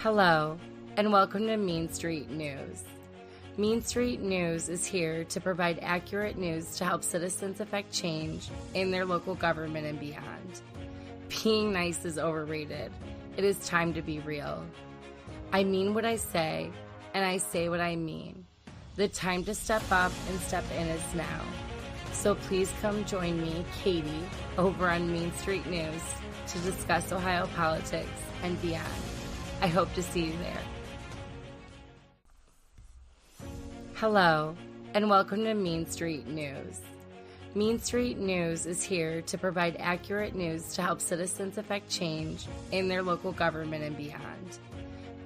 Hello, and welcome to Mean Street News. Mean Street News is here to provide accurate news to help citizens effect change in their local government and beyond. Being nice is overrated. It is time to be real. I mean what I say, and I say what I mean. The time to step up and step in is now. So please come join me, Katie, over on Mean Street News to discuss Ohio politics and beyond. I hope to see you there. Hello, and welcome to Mean Street News. Mean Street News is here to provide accurate news to help citizens effect change in their local government and beyond.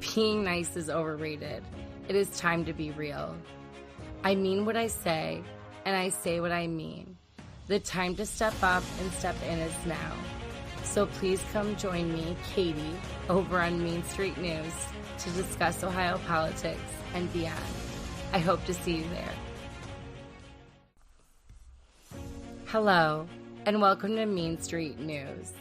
Being nice is overrated. It is time to be real. I mean what I say, and I say what I mean. The time to step up and step in is now. So please come join me, Katie, over on Mean Street News to discuss Ohio politics and beyond. I hope to see you there. Hello, and welcome to Mean Street News.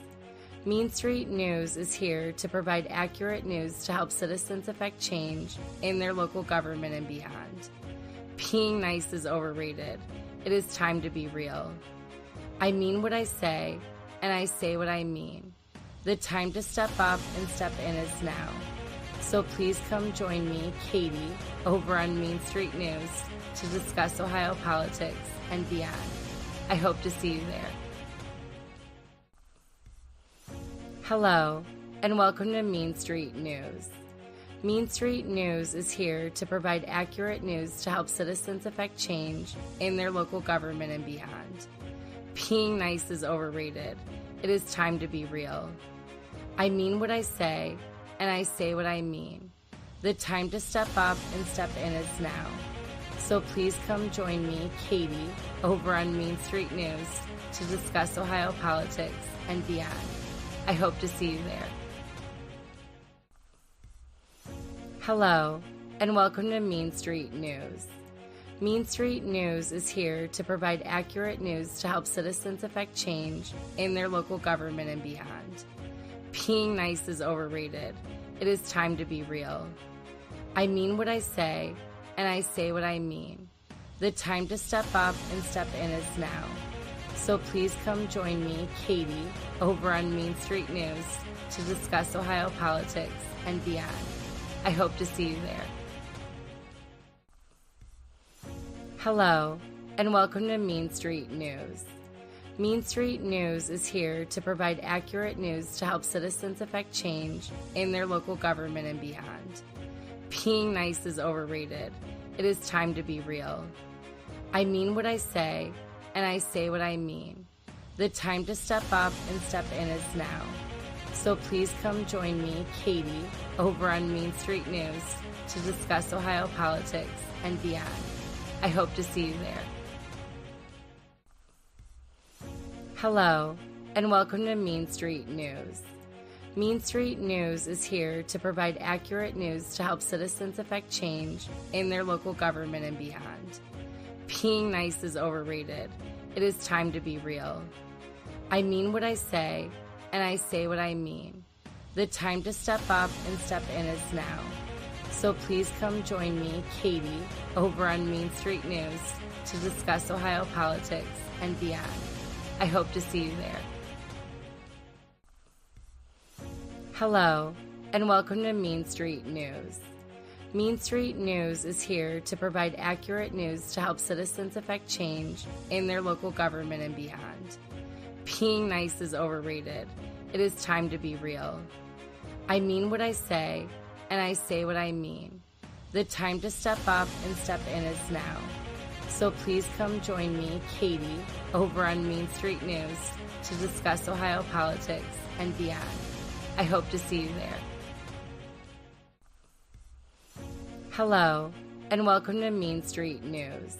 Mean Street News is here to provide accurate news to help citizens effect change in their local government and beyond. Being nice is overrated. It is time to be real. I mean what I say, and I say what I mean. The time to step up and step in is now. So please come join me, Katie, over on Mean Street News to discuss Ohio politics and beyond. I hope to see you there. Hello, and welcome to Mean Street News. Mean Street News is here to provide accurate news to help citizens effect change in their local government and beyond. Being nice is overrated. It is time to be real. I mean what I say, and I say what I mean. The time to step up and step in is now. So please come join me, Katie, over on Mean Street News to discuss Ohio politics and beyond. I hope to see you there. Hello, and welcome to Mean Street News. Mean Street News is here to provide accurate news to help citizens effect change in their local government and beyond. Being nice is overrated. It is time to be real. I mean what I say, and I say what I mean. The time to step up and step in is now. So please come join me, Katie, over on Mean Street News to discuss Ohio politics and beyond. I hope to see you there. Hello, and welcome to Mean Street News. Mean Street News is here to provide accurate news to help citizens effect change in their local government and beyond. Being nice is overrated. It is time to be real. I mean what I say, and I say what I mean. The time to step up and step in is now. So please come join me, Katie, over on Mean Street News to discuss Ohio politics and beyond. I hope to see you there. Hello, and welcome to Mean Street News. Mean Street News is here to provide accurate news to help citizens effect change in their local government and beyond. Being nice is overrated. It is time to be real. I mean what I say, and I say what I mean. The time to step up and step in is now. So please come join me, Katie, over on Mean Street News to discuss Ohio politics and beyond. I hope to see you there. Hello, and welcome to Mean Street News. Mean Street News is here to provide accurate news to help citizens effect change in their local government and beyond. Being nice is overrated. It is time to be real. I mean what I say, and I say what I mean. The time to step up and step in is now. So please come join me, Katie, over on Mean Street News to discuss Ohio politics and beyond. I hope to see you there. Hello, and welcome to Mean Street News.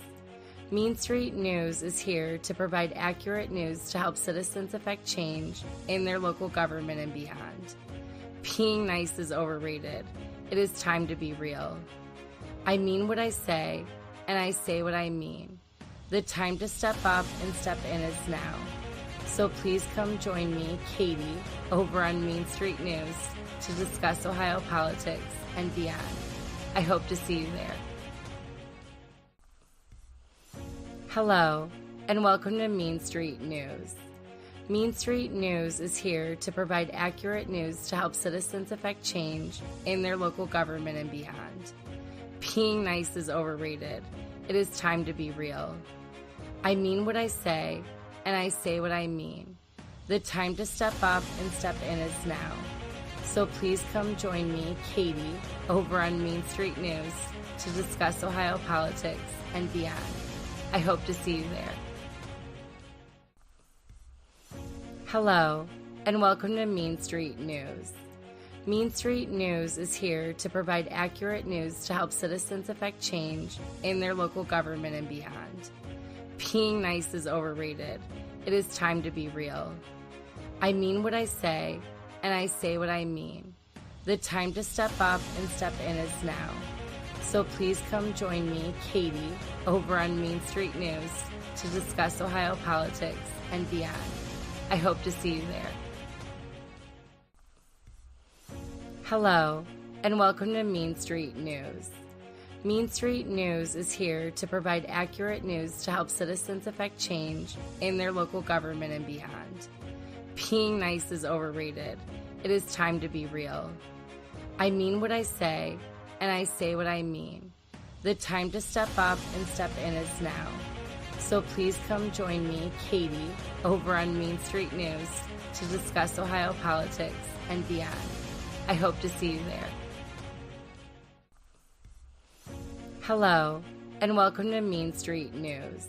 Mean Street News is here to provide accurate news to help citizens effect change in their local government and beyond. Being nice is overrated. It is time to be real. I mean what I say, and I say what I mean. The time to step up and step in is now. So please come join me, Katie, over on Main Street News to discuss Ohio politics and beyond. I hope to see you there. Hello, and welcome to Main Street News. Main Street News is here to provide accurate news to help citizens affect change in their local government and beyond. Being nice is overrated. It is time to be real. I mean what I say, and I say what I mean. The time to step up and step in is now. So please come join me, Katie, over on Main Street News to discuss Ohio politics and beyond. I hope to see you there. Hello, and welcome to Main Street News. Main Street News is here to provide accurate news to help citizens affect change in their local government and beyond. Being nice is overrated. It is time to be real. I mean what I say, and I say what I mean. The time to step up and step in is now. So please come join me, Katie, over on Main Street News to discuss Ohio politics and beyond. I hope to see you there. Hello, and welcome to Main Street News. Main Street News is here to provide accurate news to help citizens affect change in their local government and beyond. Being nice is overrated. It is time to be real. I mean what I say, and I say what I mean. The time to step up and step in is now. So please come join me, Katie, over on Main Street News to discuss Ohio politics and beyond. I hope to see you there. Hello, and welcome to Main Street News.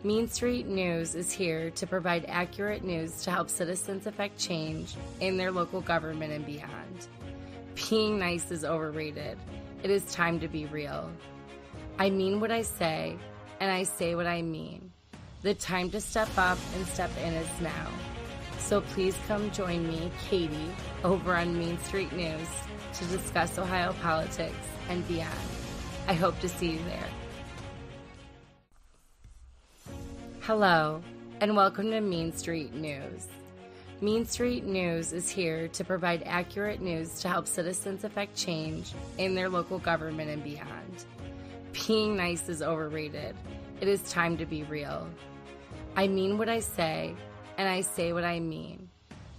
Main Street News is here to provide accurate news to help citizens affect change in their local government and beyond. Being nice is overrated. It is time to be real. I mean what I say, and I say what I mean. The time to step up and step in is now. So please come join me, Katie, over on Main Street News to discuss Ohio politics and beyond. I hope to see you there. Hello, and welcome to Main Street News. Main Street News is here to provide accurate news to help citizens affect change in their local government and beyond. Being nice is overrated. It is time to be real. I mean what I say, and I say what I mean.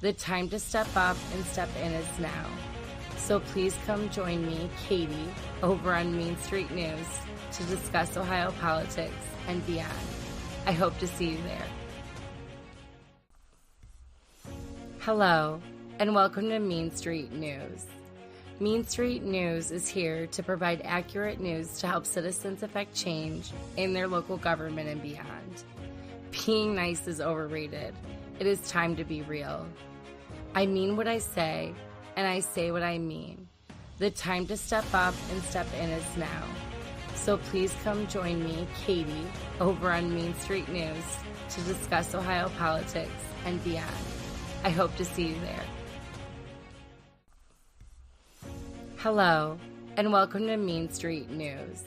The time to step up and step in is now. So please come join me, Katie, over on Main Street News to discuss Ohio politics and beyond. I hope to see you there. Hello, and welcome to Main Street News. Main Street News is here to provide accurate news to help citizens affect change in their local government and beyond. Being nice is overrated. It is time to be real. I mean what I say, and I say what I mean. The time to step up and step in is now. So please come join me, Katie, over on Main Street News to discuss Ohio politics and beyond. I hope to see you there. Hello, and welcome to Main Street News.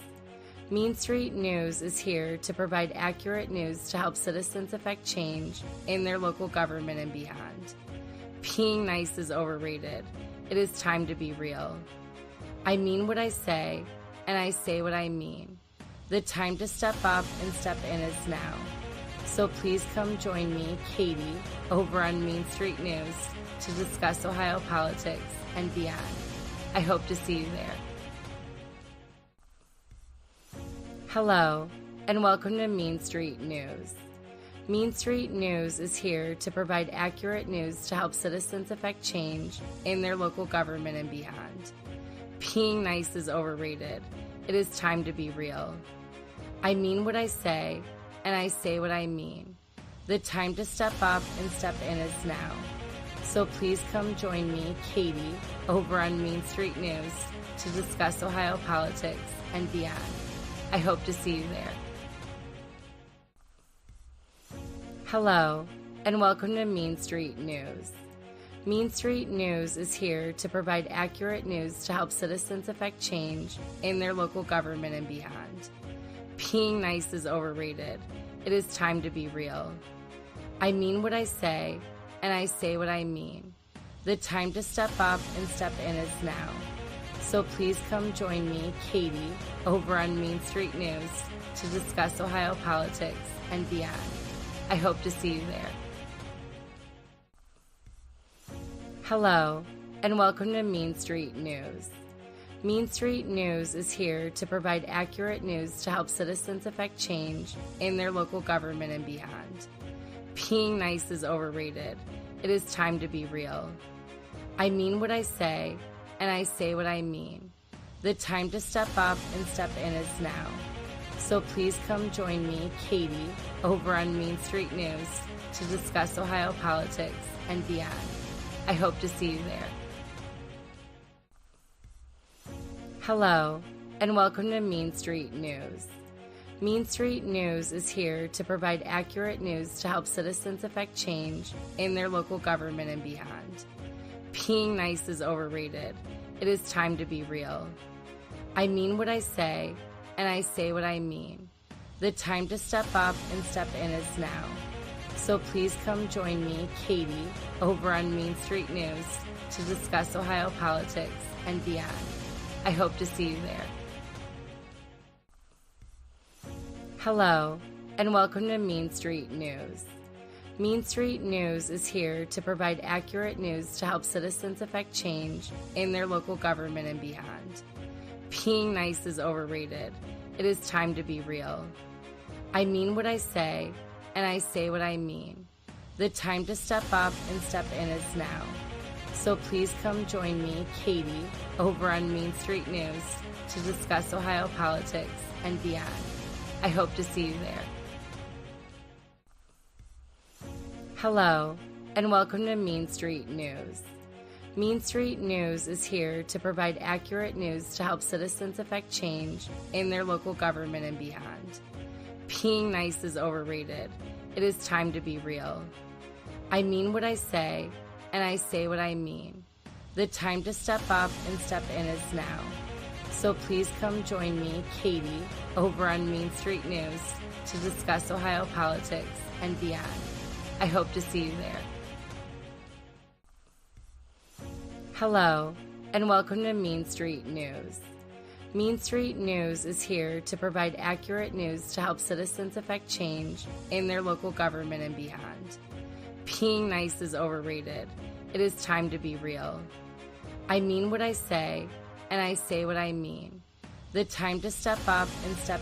Main Street News is here to provide accurate news to help citizens affect change in their local government and beyond. Being nice is overrated. It is time to be real. I mean what I say, and I say what I mean. The time to step up and step in is now. So please come join me, Katie, over on Main Street News to discuss Ohio politics and beyond. I hope to see you there. Hello, and welcome to Main Street News. Main Street News is here to provide accurate news to help citizens affect change in their local government and beyond. Being nice is overrated. It is time to be real. I mean what I say, and I say what I mean. The time to step up and step in is now. So please come join me, Katie, over on Main Street News to discuss Ohio politics and beyond. I hope to see you there. Hello, and welcome to Main Street News. Main Street News is here to provide accurate news to help citizens affect change in their local government and beyond. Being nice is overrated. It is time to be real. I mean what I say, and I say what I mean. The time to step up and step in is now. So please come join me, Katie, over on Main Street News to discuss Ohio politics and beyond. I hope to see you there. Hello, and welcome to Main Street News. Main Street News is here to provide accurate news to help citizens affect change in their local government and beyond. Being nice is overrated. It is time to be real. I mean what I say, and I say what I mean. The time to step up and step in is now. So please come join me, Katie, over on Main Street News to discuss Ohio politics and beyond. I hope to see you there. Hello, and welcome to Main Street News. Main Street News is here to provide accurate news to help citizens affect change in their local government and beyond. Being nice is overrated. It is time to be real. I mean what I say, and I say what I mean. The time to step up and step in is now. So please come join me, Katie, over on Main Street News to discuss Ohio politics and beyond. I hope to see you there. Hello, and welcome to Main Street News. Main Street News is here to provide accurate news to help citizens affect change in their local government and beyond. Being nice is overrated. It is time to be real. I mean what I say, and I say what I mean. The time to step up and step in is now. So please come join me, Katie, over on Main Street News to discuss Ohio politics and beyond. I hope to see you there. Hello, and welcome to Main Street News. Main Street News is here to provide accurate news to help citizens affect change in their local government and beyond. Being nice is overrated. It is time to be real. I mean what I say, and I say what I mean. The time to step up and step in is now. So please come join me, Katie, over on Main Street News to discuss Ohio politics and beyond. I hope to see you there. Hello, and welcome to Main Street News. Main Street News is here to provide accurate news to help citizens affect change in their local government and beyond. Being nice is overrated. It is time to be real. I mean what I say, and I say what I mean. The time to step up and step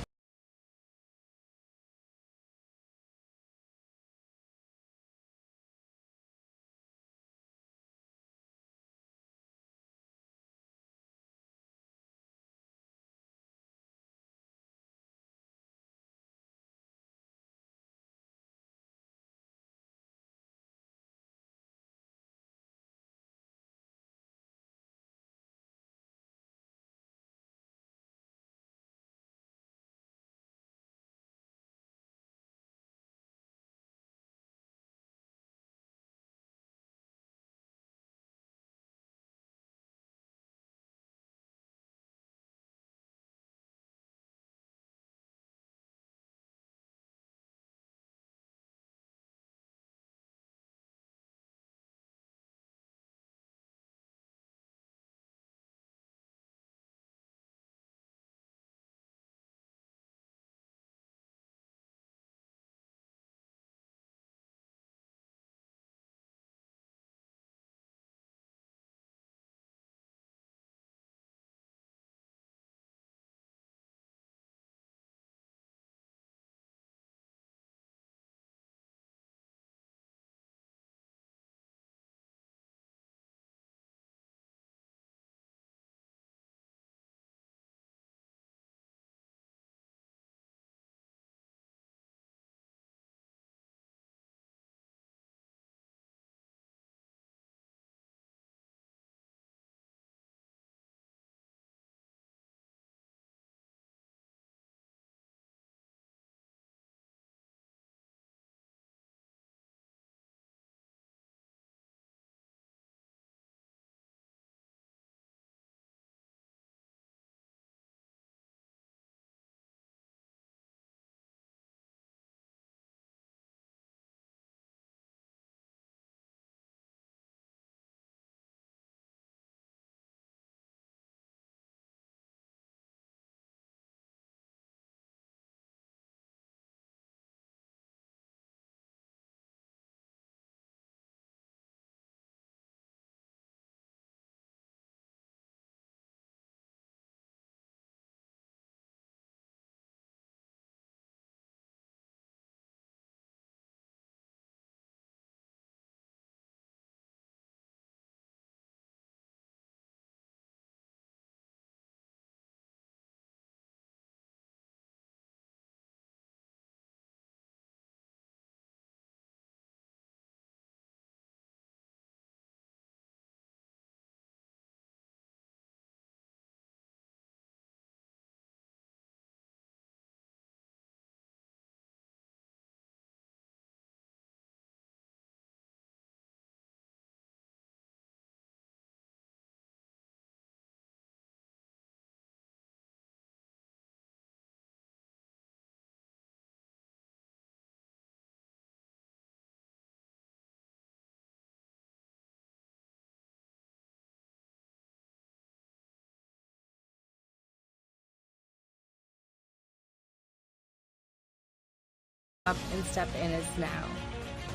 up and step in is now.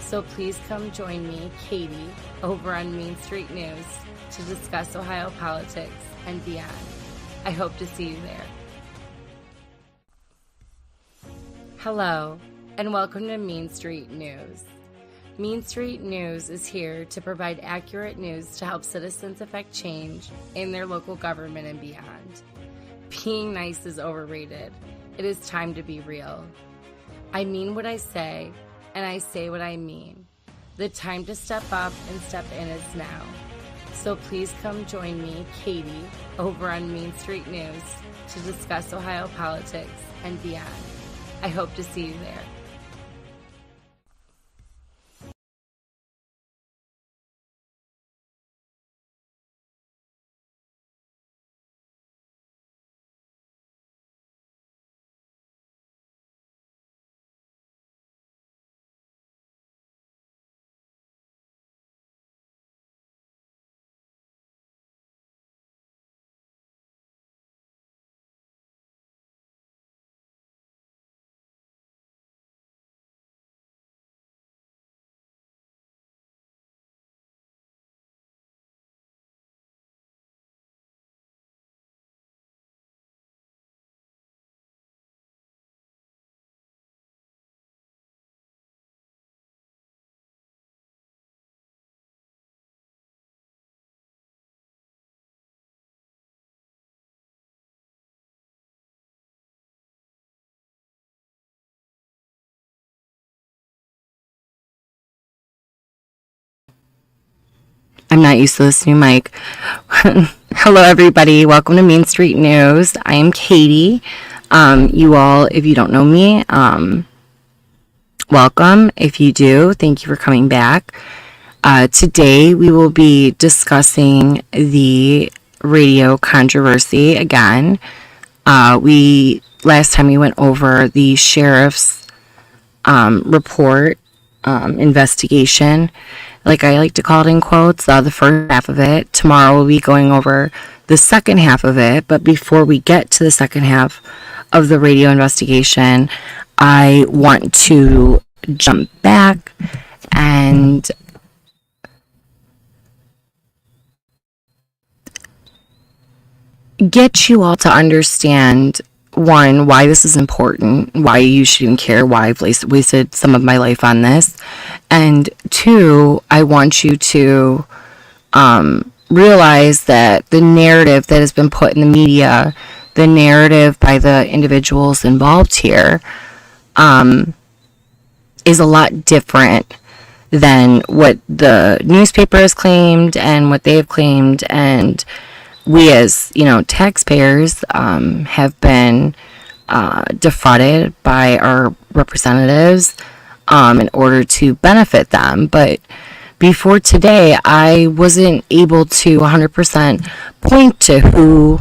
So please come join me, Katie, over on Main Street News to discuss Ohio politics and beyond. I hope to see you there. Hello, and welcome to Main Street News. Main Street News is here to provide accurate news to help citizens affect change in their local government and beyond. Being nice is overrated. It is time to be real. I mean what I say, and I say what I mean. The time to step up and step in is now. So please come join me, Katie, over on Main Street News to discuss Ohio politics and beyond. I hope to see you there. I'm not used to this new mic. Hello, everybody. Welcome to Main Street News. I am Katie. You all, if you don't know me, welcome. If you do, thank you for coming back. Today, we will be discussing the radio controversy again. Last time we went over the sheriff's report, investigation, like I like to call it in quotes, the first half of it. Tomorrow we'll be going over the second half of it, but before we get to the second half of the radio investigation, I want to jump back and get you all to understand, one, why this is important, why you should even care, why I've wasted some of my life on this, and two, I want you to realize that the narrative that has been put in the media, the narrative by the individuals involved here, is a lot different than what the newspaper has claimed and what they have claimed, and we as, taxpayers have been defrauded by our representatives in order to benefit them. But before today, I wasn't able to 100% point to who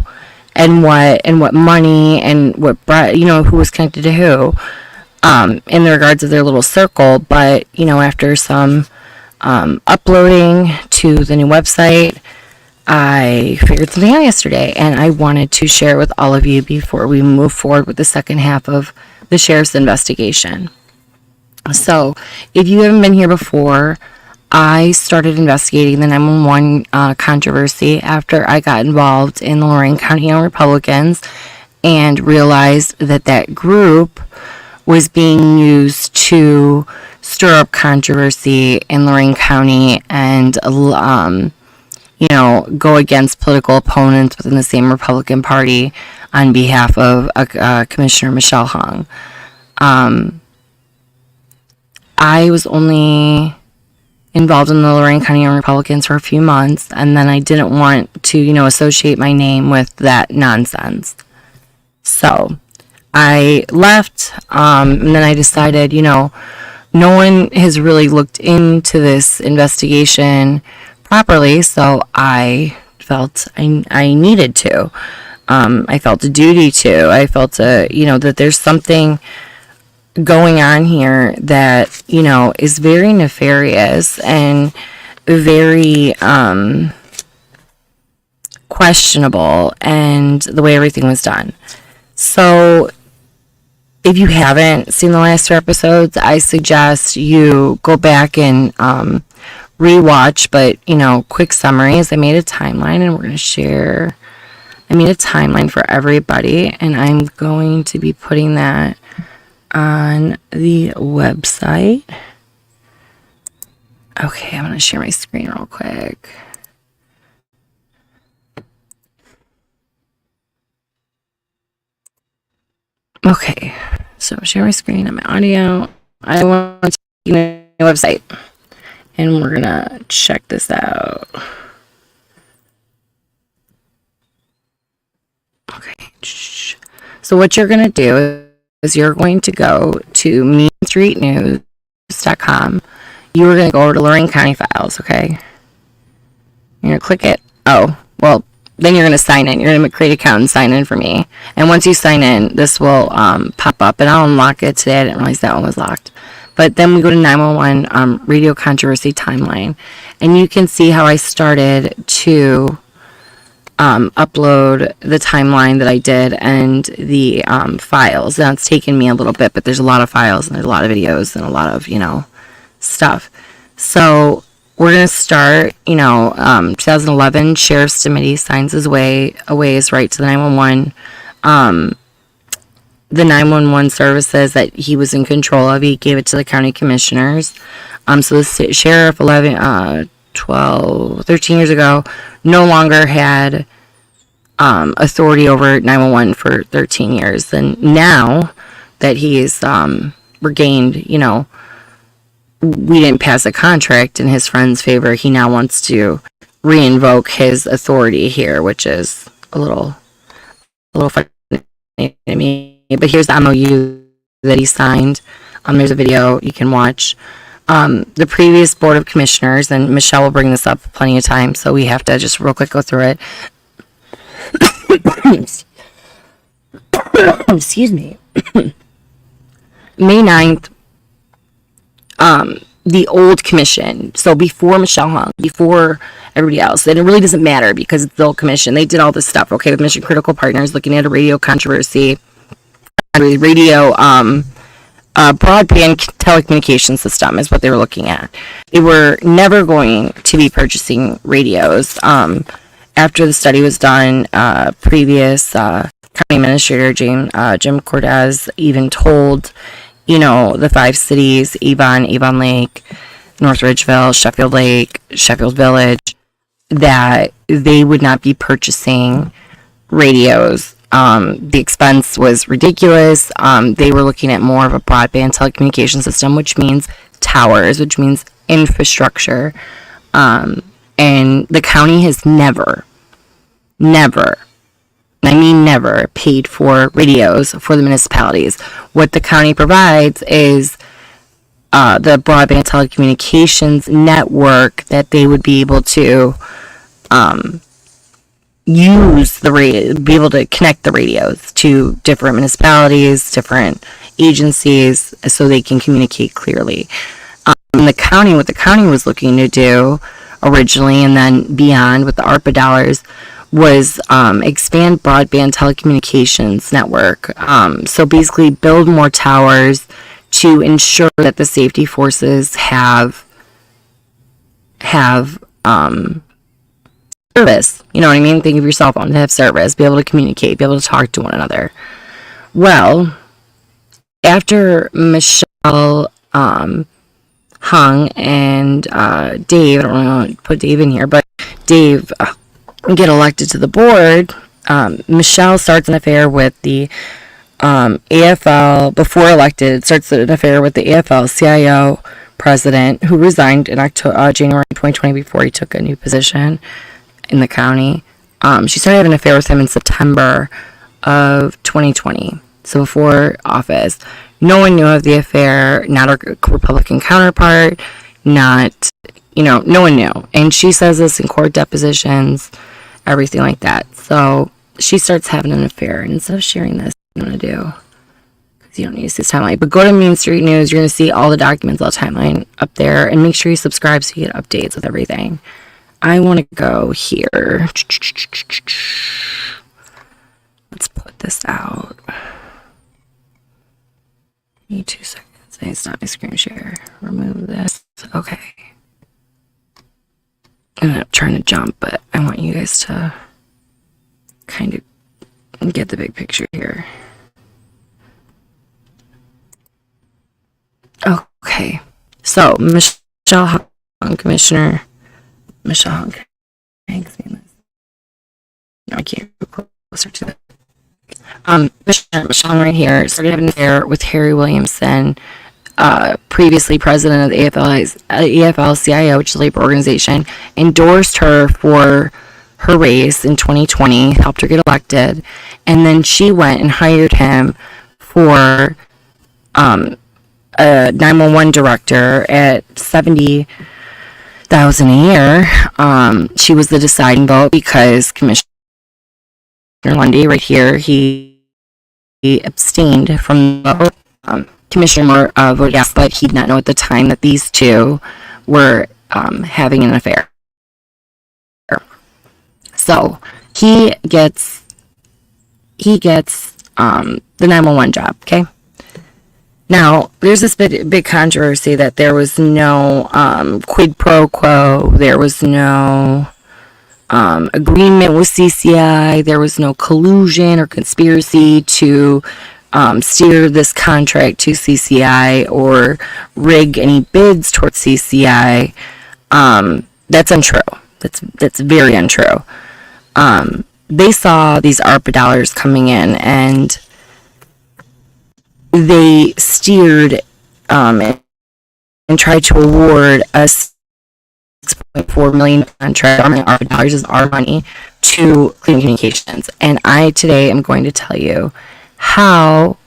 and what money and what, who was connected to who in regards of their little circle. But, after some uploading to the new website, I figured something out yesterday, and I wanted to share with all of you before we move forward with the second half of the sheriff's investigation. So, if you haven't been here before, I started investigating the 911 controversy after I got involved in the Lorain County Young Republicans and realized that group was being used to stir up controversy in Lorain County and go against political opponents within the same Republican Party on behalf of Commissioner Michelle Hung. I was only involved in the Lorain County Young Republicans for a few months, and then I didn't want to, associate my name with that nonsense. So I left, and then I decided, no one has really looked into this investigation properly, so I felt I needed to. I felt a duty to. I felt that there's something going on here that, is very nefarious and very questionable, and the way everything was done. So if you haven't seen the last 2 episodes, I suggest you go back and rewatch. But, quick summaries. I made a timeline and we're going to share. I made a timeline for everybody, and I'm going to be putting that on the website. Okay, I'm going to share my screen real quick. Okay, so share my screen and my audio. I want to take my website, and we're going to check this out. Okay, so what you're going to do is you're going to go to mainstreetnews.com. You are going to go over to Lorain County Files, okay? You're going to click it. Oh, well, then you're going to sign in. You're going to create an account and sign in for me. And once you sign in, this will pop up, and I'll unlock it today. I didn't realize that one was locked. But then we go to 911 radio controversy timeline, and you can see how I started to upload the timeline that I did and the files. Now, it's taken me a little bit, but there's a lot of files and there's a lot of videos and a lot of, stuff. So we're going to start, 2011, Sheriff's Committee signs his way away his right to the 911. The 911 services that he was in control of, he gave it to the county commissioners. So the sheriff 13 years ago, no longer had authority over 911 for 13 years. And now that he's regained, we didn't pass a contract in his friend's favor, he now wants to re-invoke his authority here, which is a little funny to me. But here's the MOU that he signed. There's a video you can watch. The previous Board of Commissioners, and Michelle will bring this up plenty of times, so we have to just real quick go through it. Excuse me. May 9th, the old commission, so before Michelle hung, before everybody else, and it really doesn't matter because it's the old commission. They did all this stuff, okay, with Mission Critical Partners, looking at a radio controversy, radio, broadband telecommunication system is what they were looking at. They were never going to be purchasing radios. After the study was done, previous county administrator Jim Cortez even told, the 5 cities, Avon Lake, North Ridgeville, Sheffield Lake, Sheffield Village, that they would not be purchasing radios. The expense was ridiculous. They were looking at more of a broadband telecommunication system, which means towers, which means infrastructure. And the county has never paid for radios for the municipalities. What the county provides is the broadband telecommunications network that they would be able to use be able to connect the radios to different municipalities, different agencies, so they can communicate clearly. What the county was looking to do originally, and then beyond with the ARPA dollars, was expand broadband telecommunications network. So basically build more towers to ensure that the safety forces have service. You know what I mean? Think of your cell phone to have service, be able to communicate, be able to talk to one another. Well, after Michelle hung and Dave, I don't really want to put Dave in here, but Dave get elected to the board, Michelle starts an affair with the AFL, before elected, starts an affair with the AFL CIO president, who resigned in January 2020 before he took a new position in the county. She started having an affair with him in September of 2020, so before office. No one knew of the affair, not her Republican counterpart, no one knew. And she says this in court depositions, everything like that. So she starts having an affair, and instead of sharing this, I'm going to do, because you don't need to see this timeline, but go to Main Street News. You're going to see all the documents, all the timeline up there, and make sure you subscribe so you get updates with everything. I want to go here. Let's put this out. me 2 seconds. I need to stop my screen share. Remove this. Okay. I'm trying to jump, but I want you guys to kind of get the big picture here. Okay. So, Michelle Hung, Commissioner Michelle Hung. Thanks, man. No, I can't go closer to it. Michelle right here started having an affair with Harry Williamson, previously president of the AFL-CIO, which is a labor organization, endorsed her for her race in 2020, helped her get elected, and then she went and hired him for a 911 director at $70,000 a year. She was the deciding vote because Commissioner Lundy, right here, he abstained from the vote. Commissioner Moore voted yes, but he did not know at the time that these two were having an affair. So he gets the 911 job. Okay. Now there's this big controversy that there was no quid pro quo. There was no agreement with CCI. There was no collusion or conspiracy to steer this contract to CCI or rig any bids towards CCI. That's untrue. That's very untrue. They saw these ARPA dollars coming in, and they steered and tried to award a $6.4 million contract. ARPA dollars is our money to Clean Communications, and I today am going to tell you how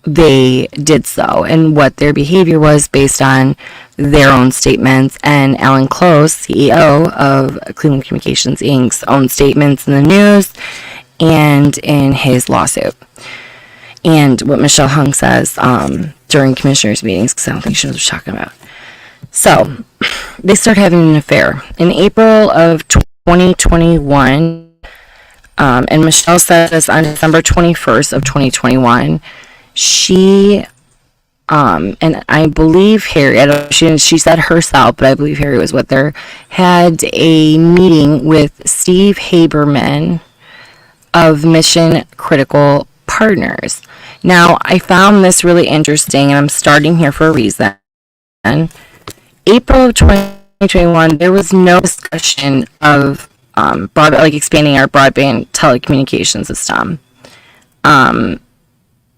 they did so and what their behavior was based on their own statements and Alan Close, CEO of Cleveland Communications Inc.'s own statements in the news and in his lawsuit. And what Michelle Hung says during commissioners' meetings, because I don't think she knows what she's talking about. So, they start having an affair. In April of 2021, and Michelle said this on December 21st of 2021, she, and I believe Harry, she said herself, but I believe Harry was with her, had a meeting with Steve Haberman of Mission Critical Partners. Now, I found this really interesting, and I'm starting here for a reason. April of 2021, there was no discussion of expanding our broadband telecommunication system.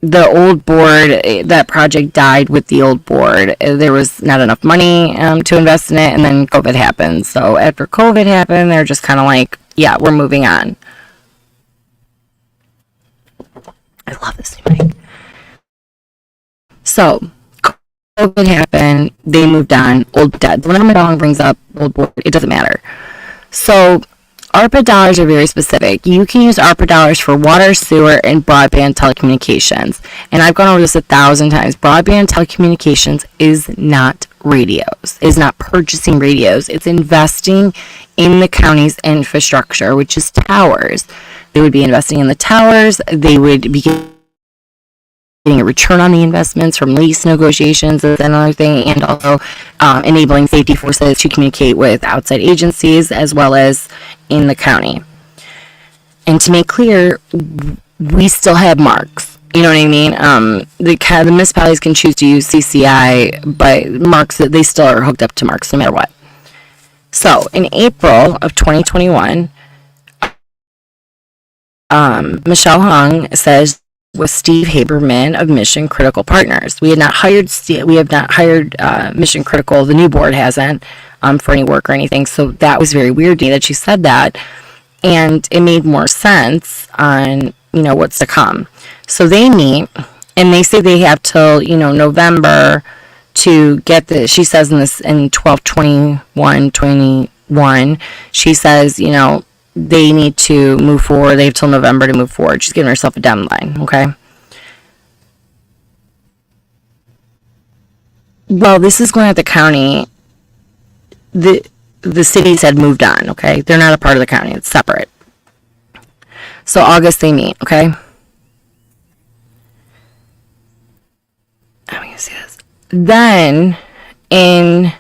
The old board, that project died with the old board. There was not enough money to invest in it, and then COVID happened. So after COVID happened, they're just kind of like, yeah, we're moving on. I love this new mic. So COVID happened, they moved on, old dead. Whenever my dog brings up old board, it doesn't matter. So ARPA dollars are very specific. You can use ARPA dollars for water, sewer, and broadband telecommunications. And I've gone over this 1,000 times. Broadband telecommunications is not radios, is not purchasing radios. It's investing in the county's infrastructure, which is towers. They would be investing in the towers. They would be getting a return on the investments from lease negotiations is another thing, and also enabling safety forces to communicate with outside agencies as well as in the county. And to make clear, we still have marks. You know what I mean? The municipalities can choose to use CCI, but marks, they still are hooked up to marks no matter what. So in April of 2021, Michelle Hung says, with Steve Haberman of Mission Critical Partners. We have not hired Mission Critical, the new board hasn't, for any work or anything. So that was very weird to me that she said that. And it made more sense on, what's to come. So they meet, and they say they have till, November to get the, she says in 12/21/21, she says, they need to move forward. They have till November to move forward. She's giving herself a deadline, okay? Well, this is going at the county. The cities had moved on, okay? They're not a part of the county. It's separate. So August they meet, okay? I'm going to see this. Then, in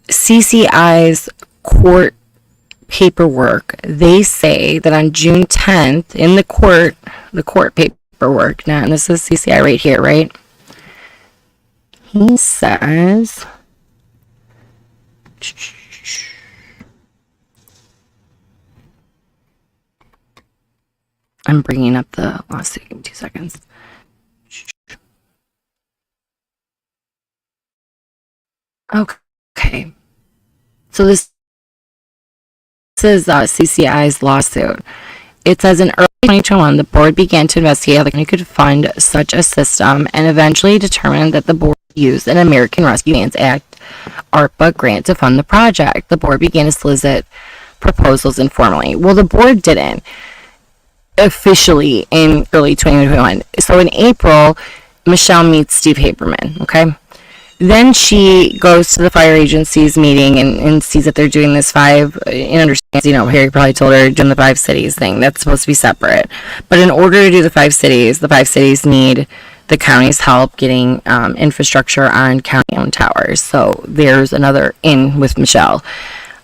CCI's court paperwork, they say that on June 10th, in the court paperwork, now, and this is CCI right here, right? He says, I'm bringing up the lawsuit. Give me 2 seconds. Okay. So this is CCI's lawsuit. It says in early 2021, the board began to investigate how the county could fund such a system and eventually determined that the board used an American Rescue Plans Act ARPA grant to fund the project. The board began to solicit proposals informally. Well, the board didn't officially in early 2021. So in April, Michelle meets Steve Haberman, okay? Then she goes to the fire agency's meeting and sees that they're doing this and understands, Harry probably told her doing the 5 cities thing. That's supposed to be separate. But in order to do the 5 cities need the county's help getting infrastructure on county-owned towers. So there's another in with Michelle.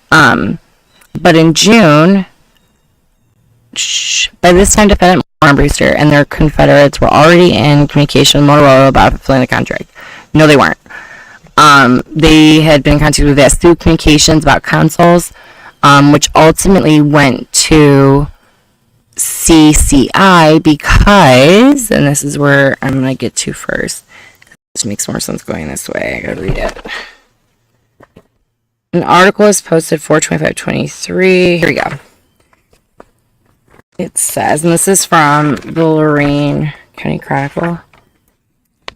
But in June, by this time, defendant Warren Brewster and their confederates were already in communication with Motorola about fulfilling the contract. No, they weren't. They had been in contact with Vastu Communications about consoles, which ultimately went to CCI because, and this is where I'm going to get to first. This makes more sense going this way. I got to read it. An article is posted 4/25/23. Here we go. It says, and this is from the Lorain County Chronicle.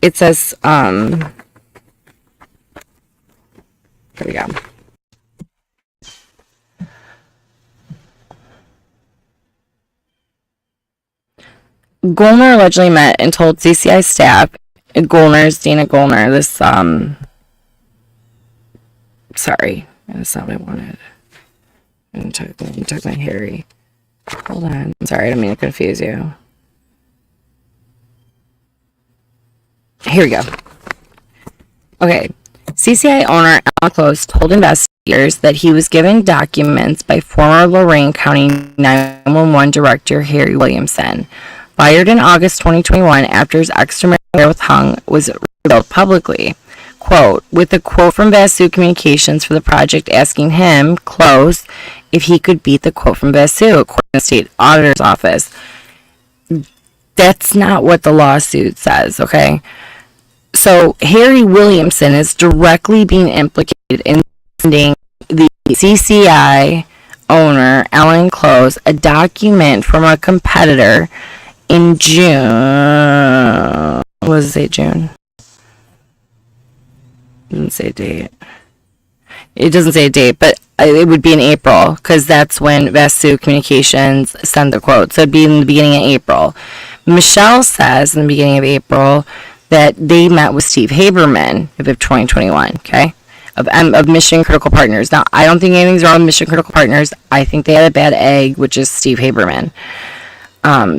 It says, here we go. Golner allegedly met and told CCI staff, Golner's Dana Golner, this, sorry, that's not what I wanted. I'm talking about Harry. Hold on. I'm sorry, I don't mean to confuse you. Here we go. Okay. CCI owner Alan Close told investigators that he was given documents by former Lorain County 911 Director Harry Williamson. Fired in August 2021 after his extramarital affair with Hung was revealed publicly. Quote, with a quote from Vastu Communications for the project asking him, Close, if he could beat the quote from Vastu, according to the state auditor's office. That's not what the lawsuit says, okay? So Harry Williamson is directly being implicated in sending the CCI owner, Alan Close, a document from a competitor in June. What does it say, June? It doesn't say a date. It doesn't say a date, but it would be in April, because that's when Vastu Communications sent the quote. So it'd be in the beginning of April. Michelle says in the beginning of April that they met with Steve Haberman of 2021, okay, of Mission Critical Partners. Now, I don't think anything's wrong with Mission Critical Partners. I think they had a bad egg, which is Steve Haberman.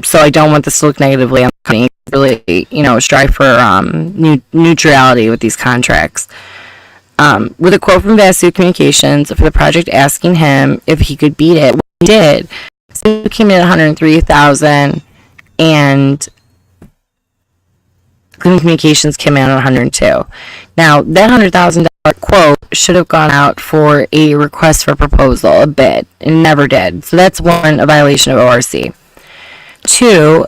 So I don't want this to look negatively on the company. Really, strive for neutrality with these contracts. With a quote from Vastu Communications for the project asking him if he could beat it, what he did. So he came in at $103,000 and Clean Communications came in at $102,000. Now, that $100,000 quote should have gone out for a request for proposal, a bid, and never did. So that's one, a violation of ORC. 2,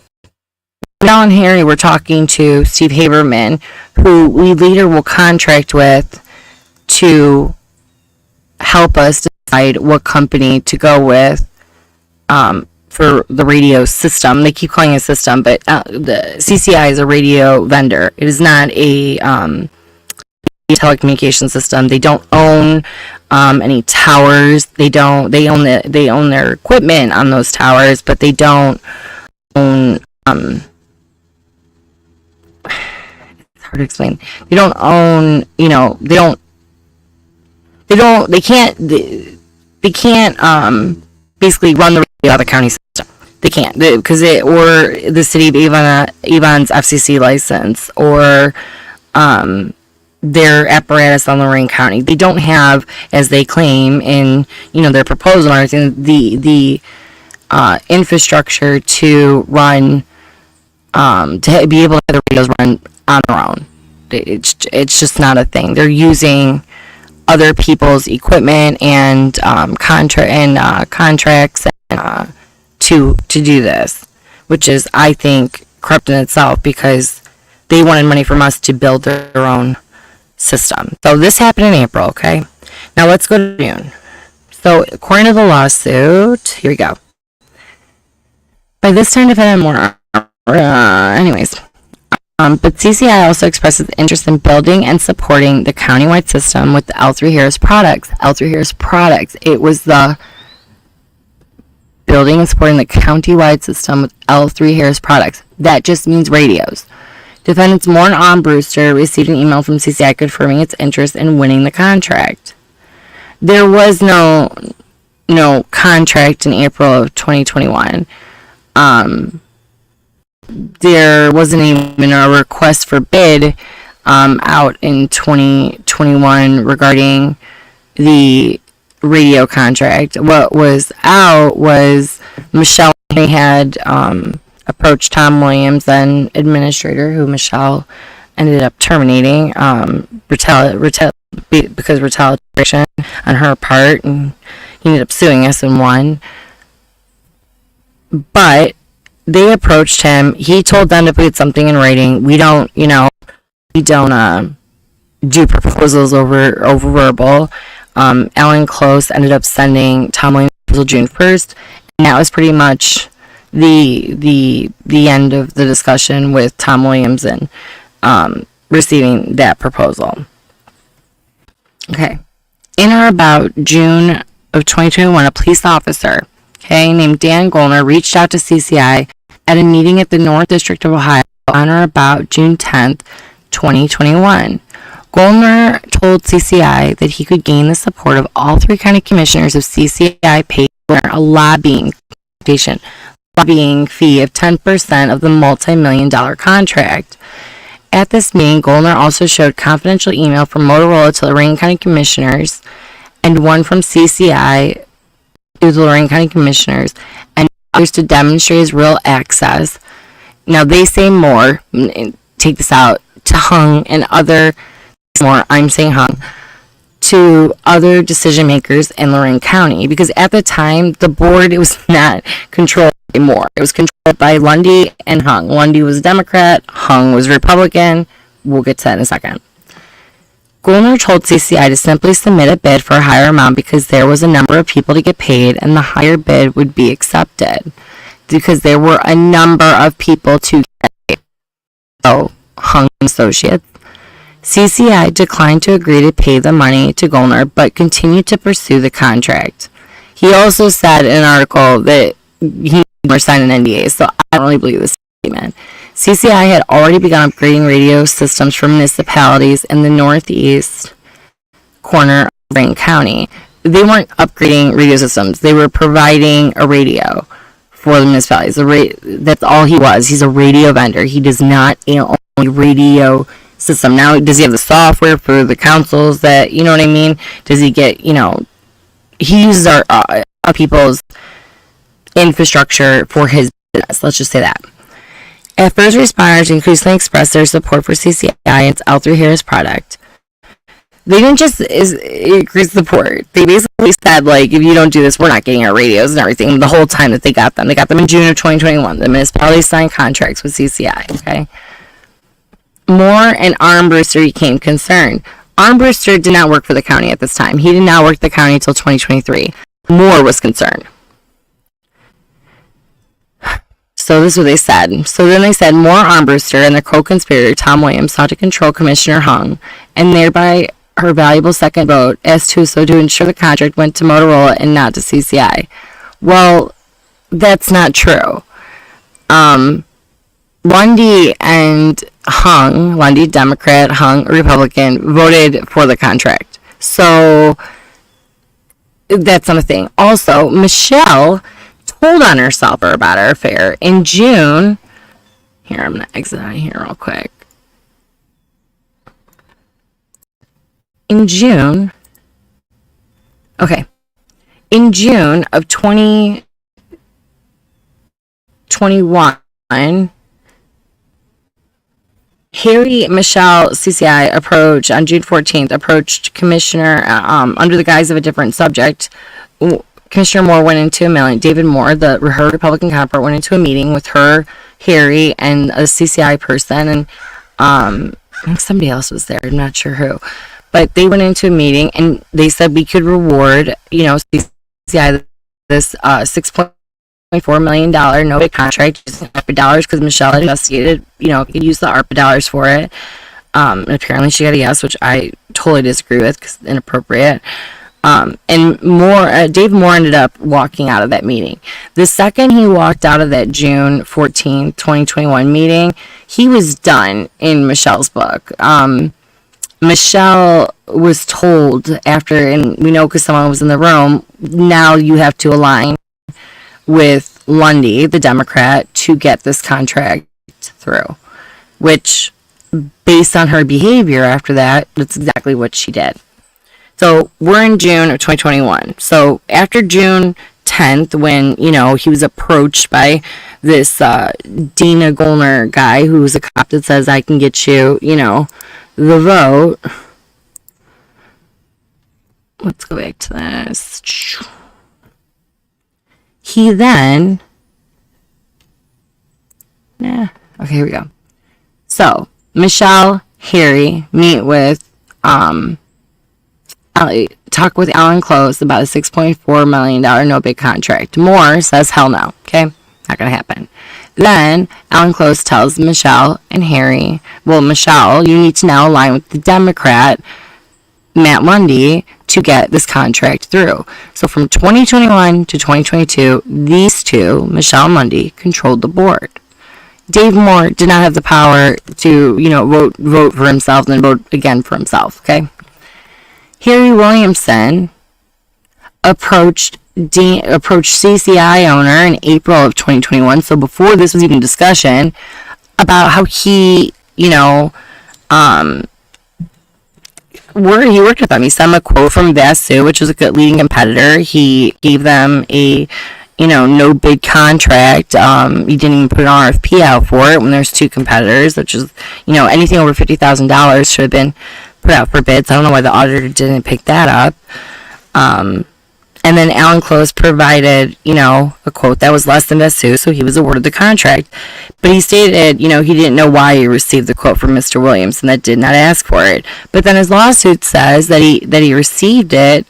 Mel and Harry were talking to Steve Haberman, who we later will contract with to help us decide what company to go with for the radio system. They keep calling it a system, but the CCI is a radio vendor. It is not a telecommunication system. They don't own any towers. They own their equipment on those towers, but they don't own it's hard to explain. They don't own, they can't basically run the radio out of the county system. They can't, because or the city of Avon's FCC license, or their apparatus on Lorain County. They don't have, as they claim in, their proposal and everything, the infrastructure to run, to be able to have the radios run on their own. It's just not a thing. They're using other people's equipment and contracts to do this, which is, I think, corrupt in itself, because they wanted money from us to build their own system. So this happened in April, okay? Now let's go to June. So according to the lawsuit, here we go. By this time, defendant more. But CCI also expresses interest in building and supporting the countywide system with the L3 Harris products. L3 Harris products. It was the building and supporting the countywide system with L3 Harris products. That just means radios. Defendants Moore and Armbruster received an email from CCI confirming its interest in winning the contract. There was no contract in April of 2021. There wasn't even a request for bid out in 2021 regarding the radio contract. What was out was Michelle had approached Tom Williams, then administrator, who Michelle ended up terminating because retaliation on her part, and he ended up suing us and won. But they approached him. He told them to put something in writing. We don't do proposals over verbal. Alan Close ended up sending Tom Williams proposal June 1st, and that was pretty much the end of the discussion with Tom Williamson receiving that proposal. Okay. In or about June of 2021, a police officer, named Dan Gollner, reached out to CCI at a meeting at the North District of Ohio on or about June 10th, 2021. Gollner told CCI that he could gain the support of all 3 county commissioners if CCI paid a lobbying fee of 10% of the multi-million-dollar contract. At this meeting, Gollner also showed confidential email from Motorola to Lorain County commissioners and one from CCI to the Lorain County commissioners and others to demonstrate his real access. Now they say more, take this out, to Hung and other, more, I'm saying Hung, to other decision makers in Lorain County, because at the time, the board, it was not controlled by Moore. It was controlled by Lundy and Hung. Lundy was a Democrat, Hung was Republican. We'll get to that in a second. Gollner told CCI to simply submit a bid for a higher amount because there was a number of people to get paid and the higher bid would be accepted because there were a number of people to get paid. So, Hung Associates. CCI declined to agree to pay the money to Gollner but continued to pursue the contract. He also said in an article that he signed an NDA, so I don't really believe this statement. CCI had already begun upgrading radio systems for municipalities in the northeast corner of Lorain County. They weren't upgrading radio systems. They were providing a radio for the municipalities. That's all he was. He's a radio vendor. He does not own a radio system. Now, does he have the software for the councils that, you know what I mean? Does he get, he uses our people's infrastructure for his business. Let's just say that. At first, responders increasingly expressed their support for CCI and its L3 Harris product. They didn't just increase support. They basically said, if you don't do this, we're not getting our radios and everything the whole time that they got them. They got them in June of 2021. The municipalities signed contracts with CCI, okay? Moore and Armbruster became concerned. Armbruster did not work for the county at this time. He did not work the county until 2023. Moore was concerned. So this is what they said. So then they said Moore, Armbruster, and their co-conspirator Tom Williams sought to control Commissioner Hung, and thereby her valuable second vote as to ensure the contract went to Motorola and not to CCI. Well, that's not true. Lundy and Hung, Lundy Democrat, Hung Republican, voted for the contract. So that's not a thing. Also, Michelle told on herself about her affair in June. Here, I'm going to exit out of here real quick. in June of 2021, Harry Michelle CCI on June 14th approached Commissioner under the guise of a different subject. Commissioner Moore went into a meeting. David Moore, her Republican counterpart, went into a meeting with her, Harry, and a CCI person, and I think somebody else was there. I'm not sure who, but they went into a meeting and they said we could reward, CCI this $6.4 million no bid contract using ARPA dollars because Michelle had investigated, could use the ARPA dollars for it. And apparently she got a yes, which I totally disagree with because it's inappropriate. And Dave Moore ended up walking out of that meeting. The second he walked out of that June 14th, 2021 meeting, he was done in Michelle's book. Michelle was told after, and we know because someone was in the room, now you have to align with Lundy, the Democrat, to get this contract through, which, based on her behavior after that, that's exactly what she did. So we're in June of 2021. So after June 10th, when, he was approached by this Dina Golner guy who was a cop that says, I can get you, the vote. Let's go back to this. He then... okay, here we go. So, Michelle, Harry meet with... talk with Alan Close about a $6.4 million no-bid contract. Moore says, hell no, okay? Not gonna happen. Then, Alan Close tells Michelle and Harry, well, Michelle, you need to now align with the Democrat, Matt Lundy, to get this contract through. So from 2021 to 2022, these two, Michelle and Lundy, controlled the board. Dave Moore did not have the power to, vote for himself and then vote again for himself, okay? Harry Williamson approached CCI owner in April of 2021, so before this was even discussion, about how he, he worked with them. He sent them a quote from Vasu, which is a good leading competitor. He gave them a, no bid contract. He didn't even put an RFP out for it when there's two competitors, which is, anything over $50,000 should have been put out for bids. I don't know why the auditor didn't pick that up. And then Alan Close provided, a quote that was less than Vasu, so he was awarded the contract. But he stated, he didn't know why he received the quote from Mr. Williamson, that did not ask for it. But then his lawsuit says that he received it,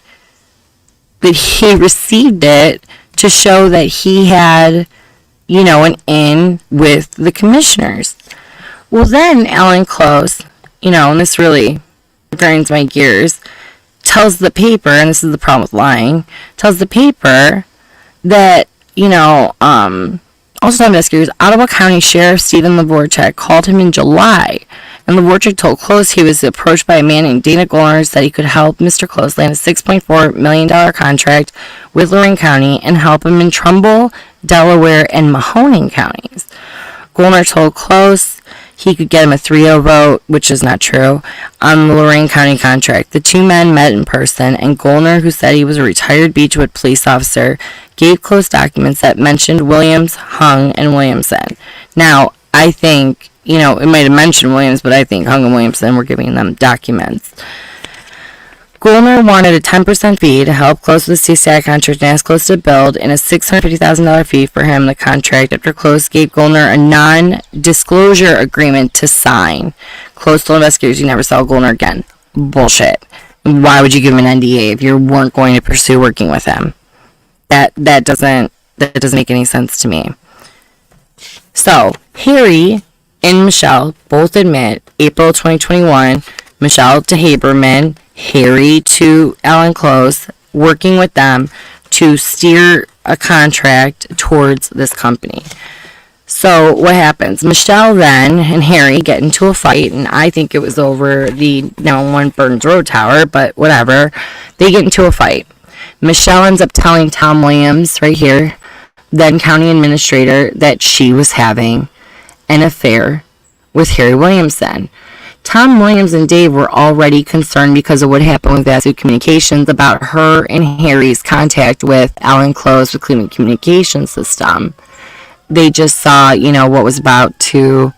to show that he had, an in with the commissioners. Well, then Alan Close, and this really grinds my gears, tells the paper, and this is the problem with lying, tells the paper that, also investigators, Ottawa County Sheriff Stephen Lavorchak called him in July, and Lavorchak told Close he was approached by a man named Dana Golner that he could help Mr. Close land a $6.4 million contract with Lorain County and help him in Trumbull, Delaware, and Mahoning counties. Golner told Close he could get him a 3-0 vote, which is not true, on the Lorain County contract. The two men met in person, and Golner, who said he was a retired Beechwood police officer, gave Close documents that mentioned Williams, Hung, and Williamson. Now, I think, it might have mentioned Williams, but I think Hung and Williamson were giving them documents. Golner wanted a 10% fee to help Close with the CCI contract and asked Close to build in a $650,000 fee for him the contract after Close gave Golner a non-disclosure agreement to sign. Close told investigators you never saw Golner again. Bullshit. Why would you give him an NDA if you weren't going to pursue working with him? That doesn't make any sense to me. So, Harry and Michelle both admit April 2021, Michelle to Haberman, Harry to Alan Close, working with them to steer a contract towards this company. So what happens? Michelle then and Harry get into a fight, and I think it was over the 911 Burns Road Tower, but whatever. They get into a fight. Michelle ends up telling Tom Williams, right here, then county administrator, that she was having an affair with Harry Williamson. Tom Williams and Dave were already concerned because of what happened with Vasu Communications about her and Harry's contact with Alan Close with Cleveland Communication System. They just saw, what was about to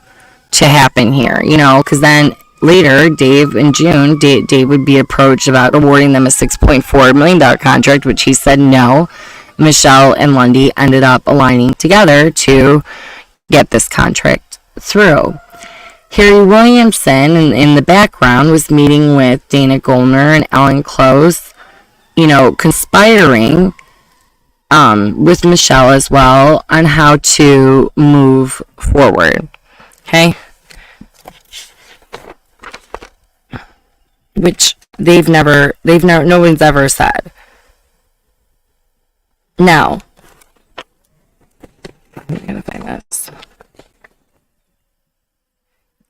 happen here, because then later, Dave, in June, Dave would be approached about awarding them a $6.4 million contract, which he said no. Michelle and Lundy ended up aligning together to get this contract through. Harry Williamson, in the background, was meeting with Dana Gollner and Alan Close, conspiring with Michelle as well on how to move forward. Okay? Which no one's ever said. Now, I'm gonna find this.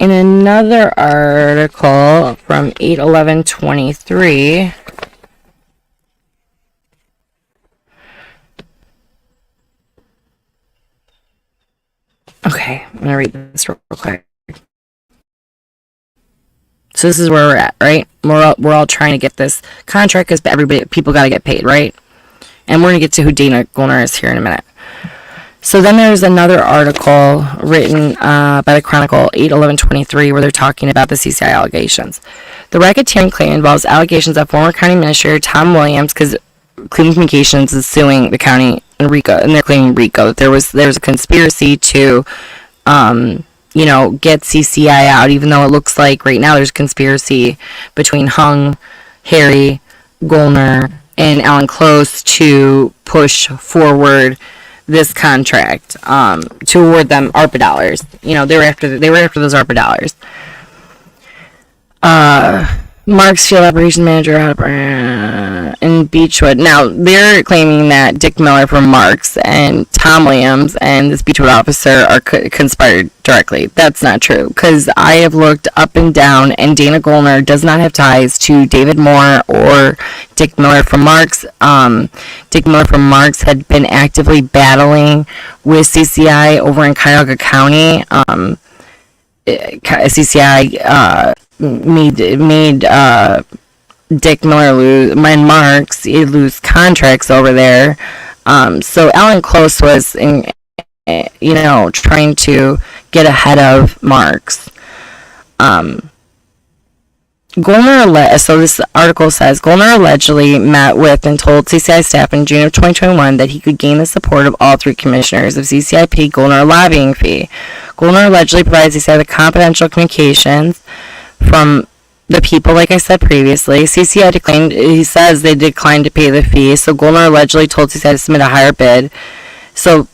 In another article from 8/11/23, okay, I'm gonna read this real quick. So this is where we're at, right? We're all trying to get this contract because people got to get paid, right? And we're gonna get to who Dana Gollner is here in a minute. So then there's another article written by the Chronicle 8/11/23 where they're talking about the CCI allegations. The racketeering claim involves allegations that former county administrator Tom Williams, because Cleveland Communications is suing the county in RICO, and they're claiming RICO. There's a conspiracy to, get CCI out, even though it looks like right now there's a conspiracy between Hung, Harry, Gollner, and Alan Close to push forward this contract, to award them ARPA dollars. They were after those ARPA dollars. Mark's Field Operations Manager in Beechwood. Now, they're claiming that Dick Miller from Mark's and Tom Williams and this Beechwood officer are conspired directly. That's not true, because I have looked up and down, and Dana Gollner does not have ties to David Moore or Dick Miller from Mark's. Dick Miller from Mark's had been actively battling with CCI over in Cuyahoga County. CCI made Dick Miller lose contracts over there. So Alan Close was trying to get ahead of Marks. So this article says Gollner allegedly met with and told CCI staff in June of 2021 that he could gain the support of all three commissioners if CCI paid Gollner a lobbying fee. Gollner allegedly provides CCI the confidential communications from the people, like I said previously. He says they declined to pay the fee, so Gollner allegedly told CCI to submit a higher bid. So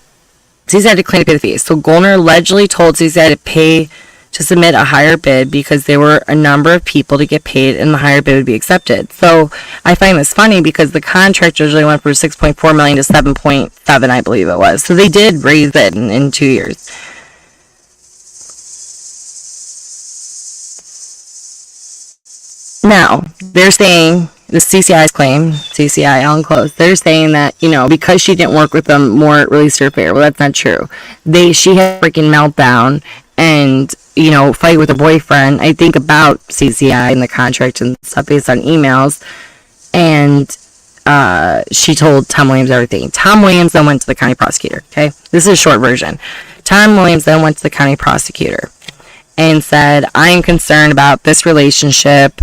CCI declined to pay the fee. So Gollner allegedly told CCI to submit a higher bid because there were a number of people to get paid and the higher bid would be accepted. So I find this funny because the contract originally went from $6.4 million to $7.7, I believe it was. So they did raise it in 2 years. Now, they're saying, the CCI's claim, CCI, Alan Close, they're saying that, because she didn't work with them, Moore released her fare. Well, that's not true. She had a freaking meltdown and, fight with her boyfriend, I think about CCI and the contract and stuff based on emails. And she told Tom Williams everything. Tom Williams then went to the county prosecutor, okay? This is a short version. Tom Williams then went to the county prosecutor and said, I'm concerned about this relationship.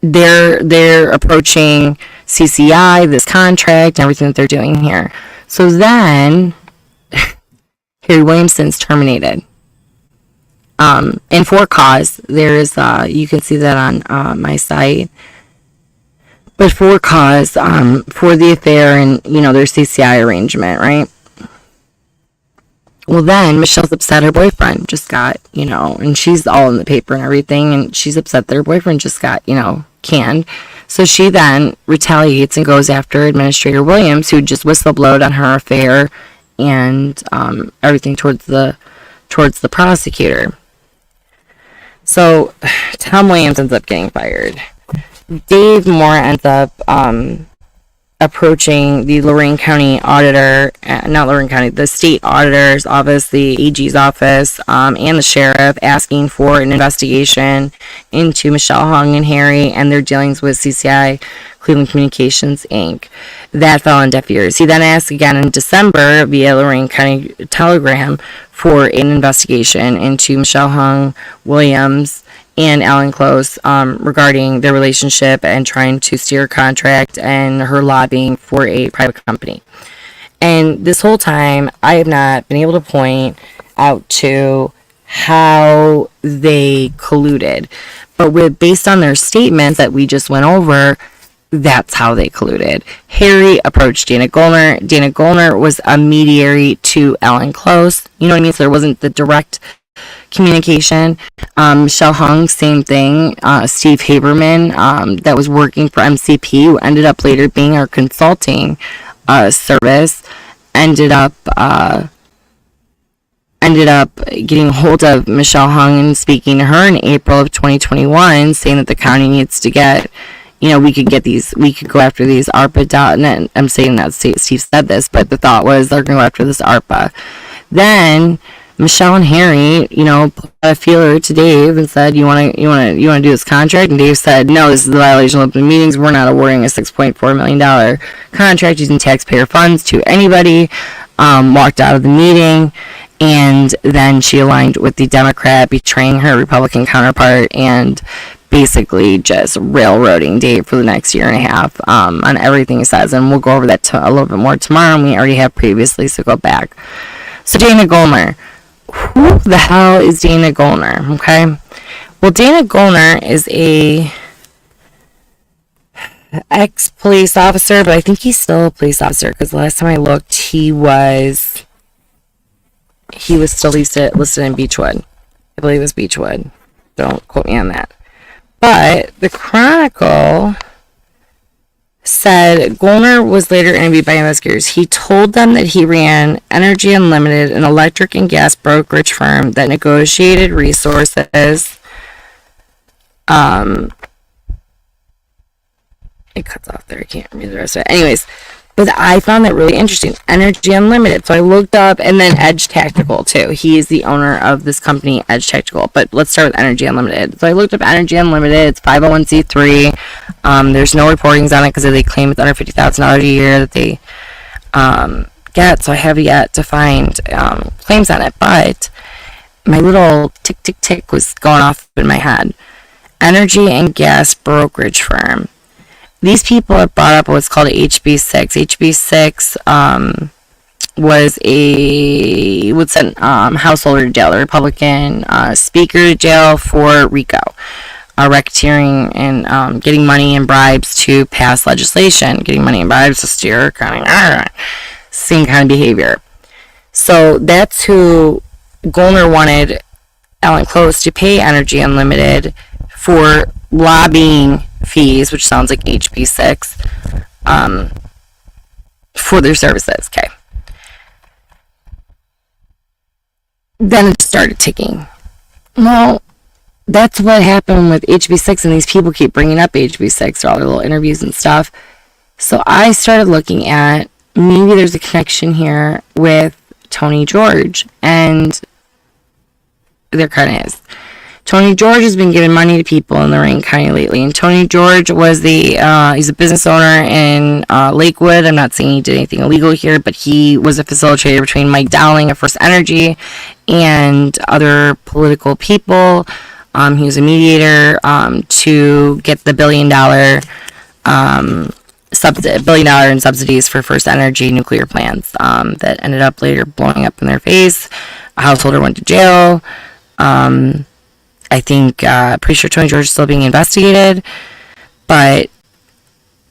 They're approaching CCI, this contract, and everything that they're doing here. So then, Harry Williamson's terminated. And for cause, there's, you can see that on my site. But for cause, for the affair and, their CCI arrangement, right? Well, then Michelle's upset her boyfriend just got, and she's all in the paper and everything, and she's upset that her boyfriend just got, canned. So she then retaliates and goes after Administrator Williams, who just whistleblowed on her affair and everything towards the prosecutor. So Tom Williams ends up getting fired. Dave Moore ends up approaching the Lorain County auditor, not Lorain County, the state auditor's office, the AG's office, and the sheriff, asking for an investigation into Michelle Hung and Harry and their dealings with CCI Cleveland Communications Inc. That fell on deaf ears. He then asked again in December via Lorain County Telegram for an investigation into Michelle Hung, Williams, and Alan Close regarding their relationship and trying to steer a contract and her lobbying for a private company. And this whole time, I have not been able to point out to how they colluded. But based on their statements that we just went over, that's how they colluded. Harry approached Dana Gollner. Dana Gollner was a mediator to Alan Close. You know what I mean? So there wasn't the direct communication. Michelle Hung, same thing. Steve Haberman, that was working for MCP, who ended up later being our consulting service, ended up getting hold of Michelle Hung and speaking to her in April of 2021, saying that the county needs to get, we could go after these ARPA dollars. And I'm saying that Steve said this, but the thought was they're going to go after this ARPA. Then Michelle and Harry, put a feeler to Dave and said, you want to do this contract? And Dave said, no, this is a violation of open meetings. We're not awarding a $6.4 million contract using taxpayer funds to anybody. Walked out of the meeting, and then she aligned with the Democrat, betraying her Republican counterpart and basically just railroading Dave for the next year and a half on everything he says. And we'll go over that a little bit more tomorrow, and we already have previously, so go back. So Dana Gollner. Who the hell is Dana Gollner? Okay. Well, Dana Gollner is a ex-police officer, but I think he's still a police officer because the last time I looked, he was still listed in Beechwood. I believe it was Beechwood. Don't quote me on that. But the Chronicle said Gollner was later interviewed by investigators. He told them that he ran Energy Unlimited, an electric and gas brokerage firm that negotiated resources. It cuts off there. I can't read the rest of it. Anyways, but I found that really interesting. Energy Unlimited. So I looked up, and then Edge Tactical too. He is the owner of this company, Edge Tactical. But let's start with Energy Unlimited. So I looked up Energy Unlimited. It's 501c3. There's no reportings on it because they claim it's under $50,000 a year that they get. So I have yet to find claims on it. But my little tick tick tick was going off in my head. Energy and gas brokerage firm. These people have brought up what's called HB6. HB6 would send householder to jail, a Republican speaker to jail for RICO, racketeering and getting money and bribes to pass legislation, getting money and bribes to steer, same kind of behavior. So that's who Gollner wanted Alan Close to pay Energy Unlimited for lobbying fees, which sounds like HB6, for their services. Okay. Then it started ticking. Well, that's what happened with HB6, and these people keep bringing up HB6 for all their little interviews and stuff. So I started looking at maybe there's a connection here with Tony George, and there kind of is. Tony George has been giving money to people in Lorain County lately, and Tony George was he's a business owner in Lakewood. I'm not saying he did anything illegal here, but he was a facilitator between Mike Dowling of First Energy and other political people. He was a mediator to get the $1 billion in subsidies for First Energy nuclear plants that ended up later blowing up in their face. A householder went to jail. I think, pretty sure Tony George is still being investigated. But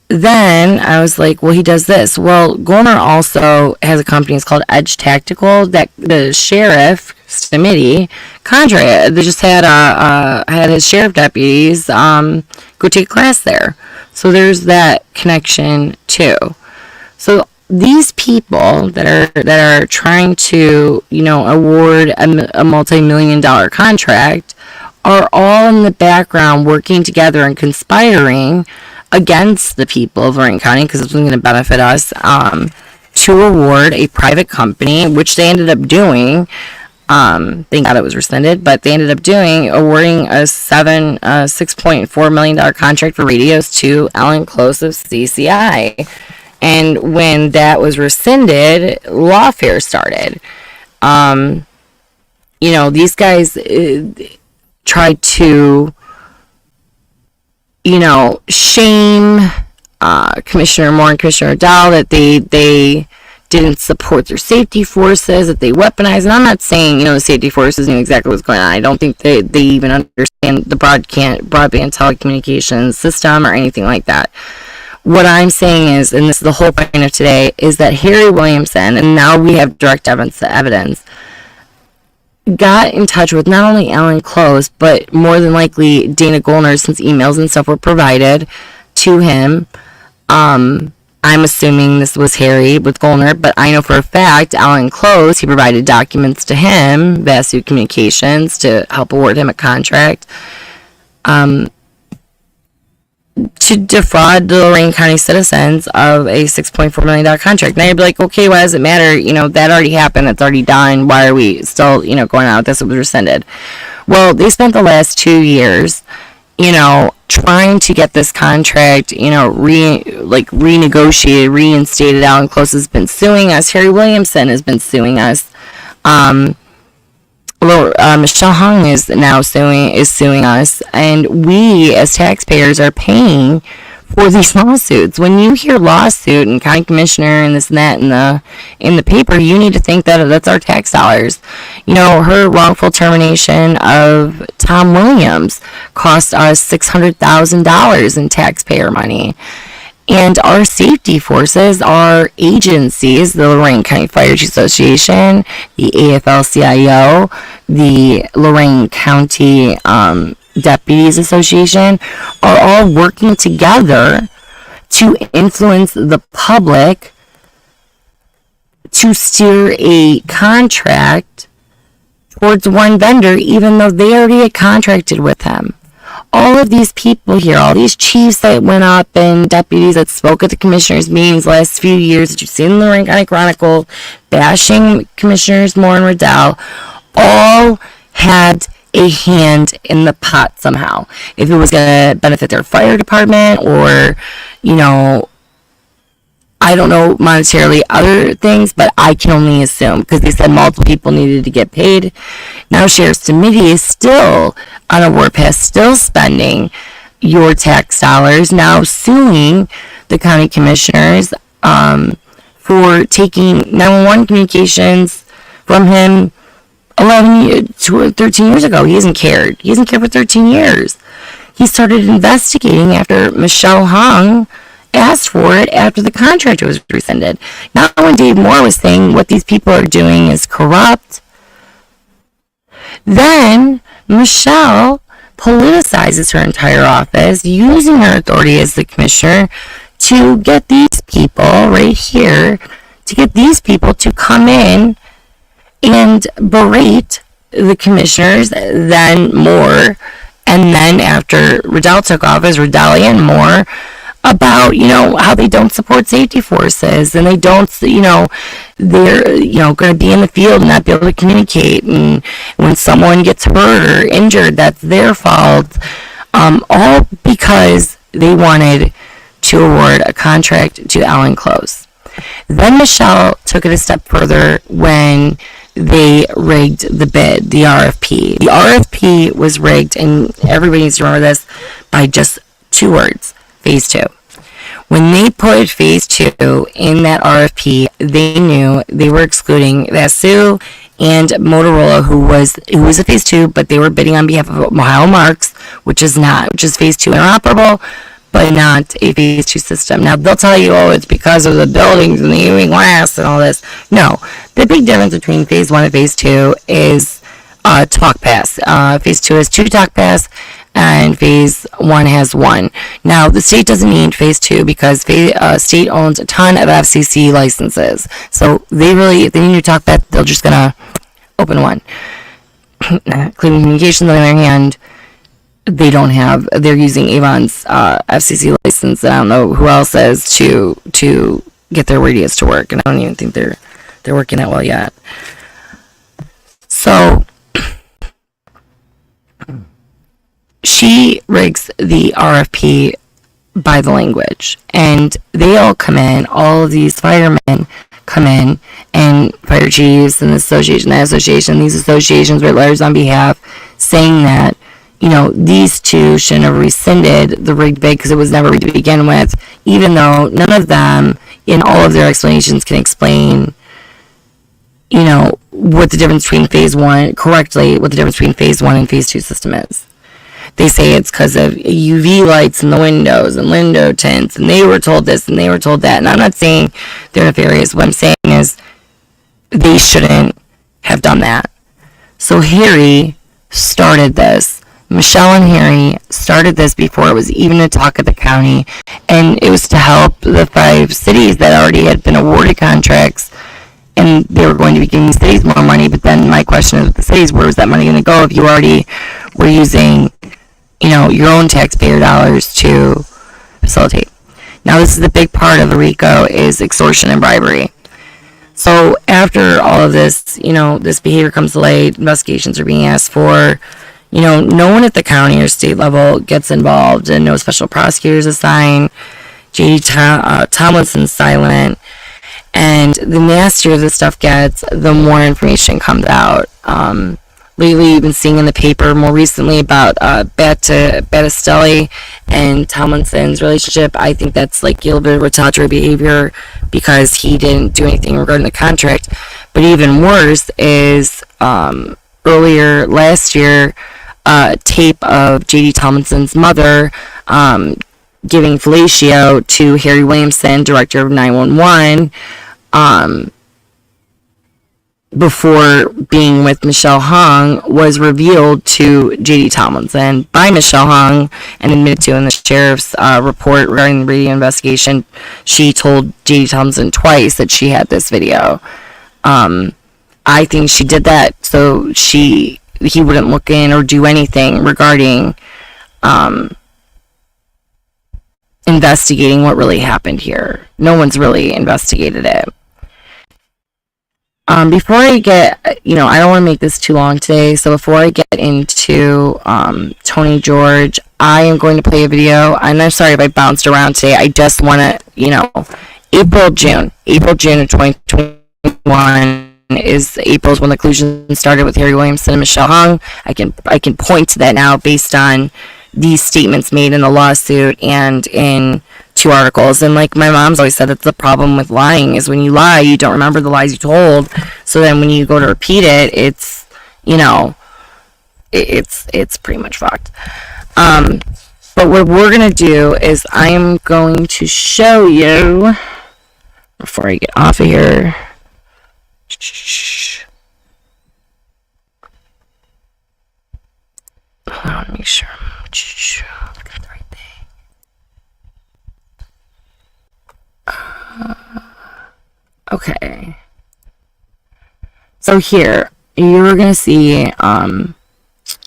then I was like, well, he does this. Well, Gollner also has a company. It's called Edge Tactical that the sheriff, Smitty, they just had his sheriff deputies go take a class there. So there's that connection too. So these people that are trying to, award a multi-million-dollar contract are all in the background working together and conspiring against the people of Lorain County, because it's going to benefit us, to award a private company, which they ended up doing. Thank God it was rescinded, but they ended up awarding a $6.4 million contract for radios to Alan Close of CCI. And when that was rescinded, lawfare started. These guys tried to, shame Commissioner Moore and Commissioner Dow, that they didn't support their safety forces, that they weaponized. And I'm not saying, the safety forces knew exactly what's going on. I don't think they even understand the broadband telecommunications system or anything like that. What I'm saying is, and this is the whole point of today, is that Harry Williamson, and now we have direct evidence, got in touch with not only Alan Close, but more than likely Dana Gollner, since emails and stuff were provided to him. I'm assuming this was Harry with Gollner, but I know for a fact Alan Close, he provided documents to him, Vasu Communications, to help award him a contract to defraud the Lorain County citizens of a $6.4 million contract. Now you'd be like, okay, why does it matter? That already happened. It's already done. Why are we still, going on with this? It was rescinded. Well, they spent the last 2 years, trying to get this contract, renegotiated, reinstated. Alan Close has been suing us. Harry Williamson has been suing us. Michelle Hung is now suing us, and we as taxpayers are paying for these lawsuits. When you hear lawsuit and county commissioner and this and that in the paper, you need to think that that's our tax dollars. Her wrongful termination of Tom Williams cost us $600,000 in taxpayer money. And our safety forces, our agencies, the Lorain County Fire Chiefs Association, the AFL-CIO, the Lorain County Deputies Association, are all working together to influence the public to steer a contract towards one vendor, even though they already had contracted with him. All of these people here, all these chiefs that went up and deputies that spoke at the commissioners' meetings last few years that you've seen in the Lorain County Chronicle, bashing Commissioners Moore and Riddell, all had a hand in the pot somehow. If it was going to benefit their fire department or, I don't know monetarily other things, but I can only assume, because they said multiple people needed to get paid. Now Sheriff's Committee is still on a warpath, still spending your tax dollars, now suing the county commissioners for taking 911 communications from him 13 years ago. He hasn't cared. He hasn't cared for 13 years. He started investigating after Michelle Hung asked for it after the contract was rescinded. Now when Dave Moore was saying what these people are doing is corrupt, then Michelle politicizes her entire office, using her authority as the commissioner to get these people right here, to get these people to come in and berate the commissioners, then Moore, and then after Riddell took office, Riddell and Moore, about, how they don't support safety forces, and they don't, they're, going to be in the field and not be able to communicate, and when someone gets hurt or injured, that's their fault, all because they wanted to award a contract to Alan Close. Then Michelle took it a step further when they rigged the bid, the RFP. The RFP was rigged, and everybody needs to remember this, by just 2 words: Phase 2. When they put Phase 2 in that RFP, they knew they were excluding Vasu and Motorola, who was a Phase 2, but they were bidding on behalf of Ohio Marks, which is Phase 2 interoperable, but not a Phase 2 system. Now, they'll tell you, it's because of the buildings and the Ewing glass and all this. No, the big difference between Phase 1 and Phase 2 is talk pass. Phase 2 has 2 talk pass, and Phase 1 has 1. Now, the state doesn't need Phase 2 because state owns a ton of FCC licenses. So if they need to talk pass, they're just going to open one. Cleveland Communications, on the other hand, they're using Avon's FCC license, and I don't know who else is to get their radios to work, and I don't even think they're working that well yet. So she rigs the RFP by the language, and they all come in, all of these firemen come in, and fire chiefs and these associations write letters on behalf saying that, you know, these two shouldn't have rescinded the rigged bid because it was never rigged to begin with, even though none of them in all of their explanations can explain, you know, what the difference between phase 1 and phase 2 system is. They say it's because of UV lights in the windows and window tints, and they were told this and they were told that. And I'm not saying they're nefarious. What I'm saying is they shouldn't have done that. So Harry started this. Michelle and Harry started this before it was even a talk at the county, and it was to help the 5 cities that already had been awarded contracts, and they were going to be giving cities more money. But then my question is, with the cities, where was that money going to go if you already were using, you know, your own taxpayer dollars to facilitate? Now, this is the big part of the RICO, is extortion and bribery. So after all of this, you know, this behavior comes to light, investigations are being asked for, you know, no one at the county or state level gets involved, and no special prosecutors assigned. J.D. Tomlinson's silent, and the nastier this stuff gets, the more information comes out. Lately, you've been seeing in the paper more recently about Battistelli and Tomlinson's relationship. I think that's like a little bit of retaliatory behavior because he didn't do anything regarding the contract. But even worse is earlier last year, tape of J.D. Tomlinson's mother giving fellatio to Harry Williamson, director of 911, before being with Michelle Hung, was revealed to J.D. Tomlinson by Michelle Hung and admitted to in the sheriff's report regarding the radio investigation. She told J.D. Tomlinson twice that she had this video. I think she did that so he wouldn't look in or do anything regarding investigating what really happened here. No one's really investigated it. Before I get, I don't want to make this too long today, so before I get into Tony George, I am going to play a video, and I'm sorry if I bounced around today. I just want to, April, June of 2021 April's when the collusion started with Harry Williamson and Michelle Hung. I can point to that now based on these statements made in the lawsuit and in 2 articles. And like my mom's always said, that's the problem with lying, is when you lie, you don't remember the lies you told. So then when you go to repeat it, it's, it's pretty much fucked. But what we're going to do is I'm going to show you, before I get off of here, I want to make sure I'm looking at the right thing. Okay. So here, you're going to see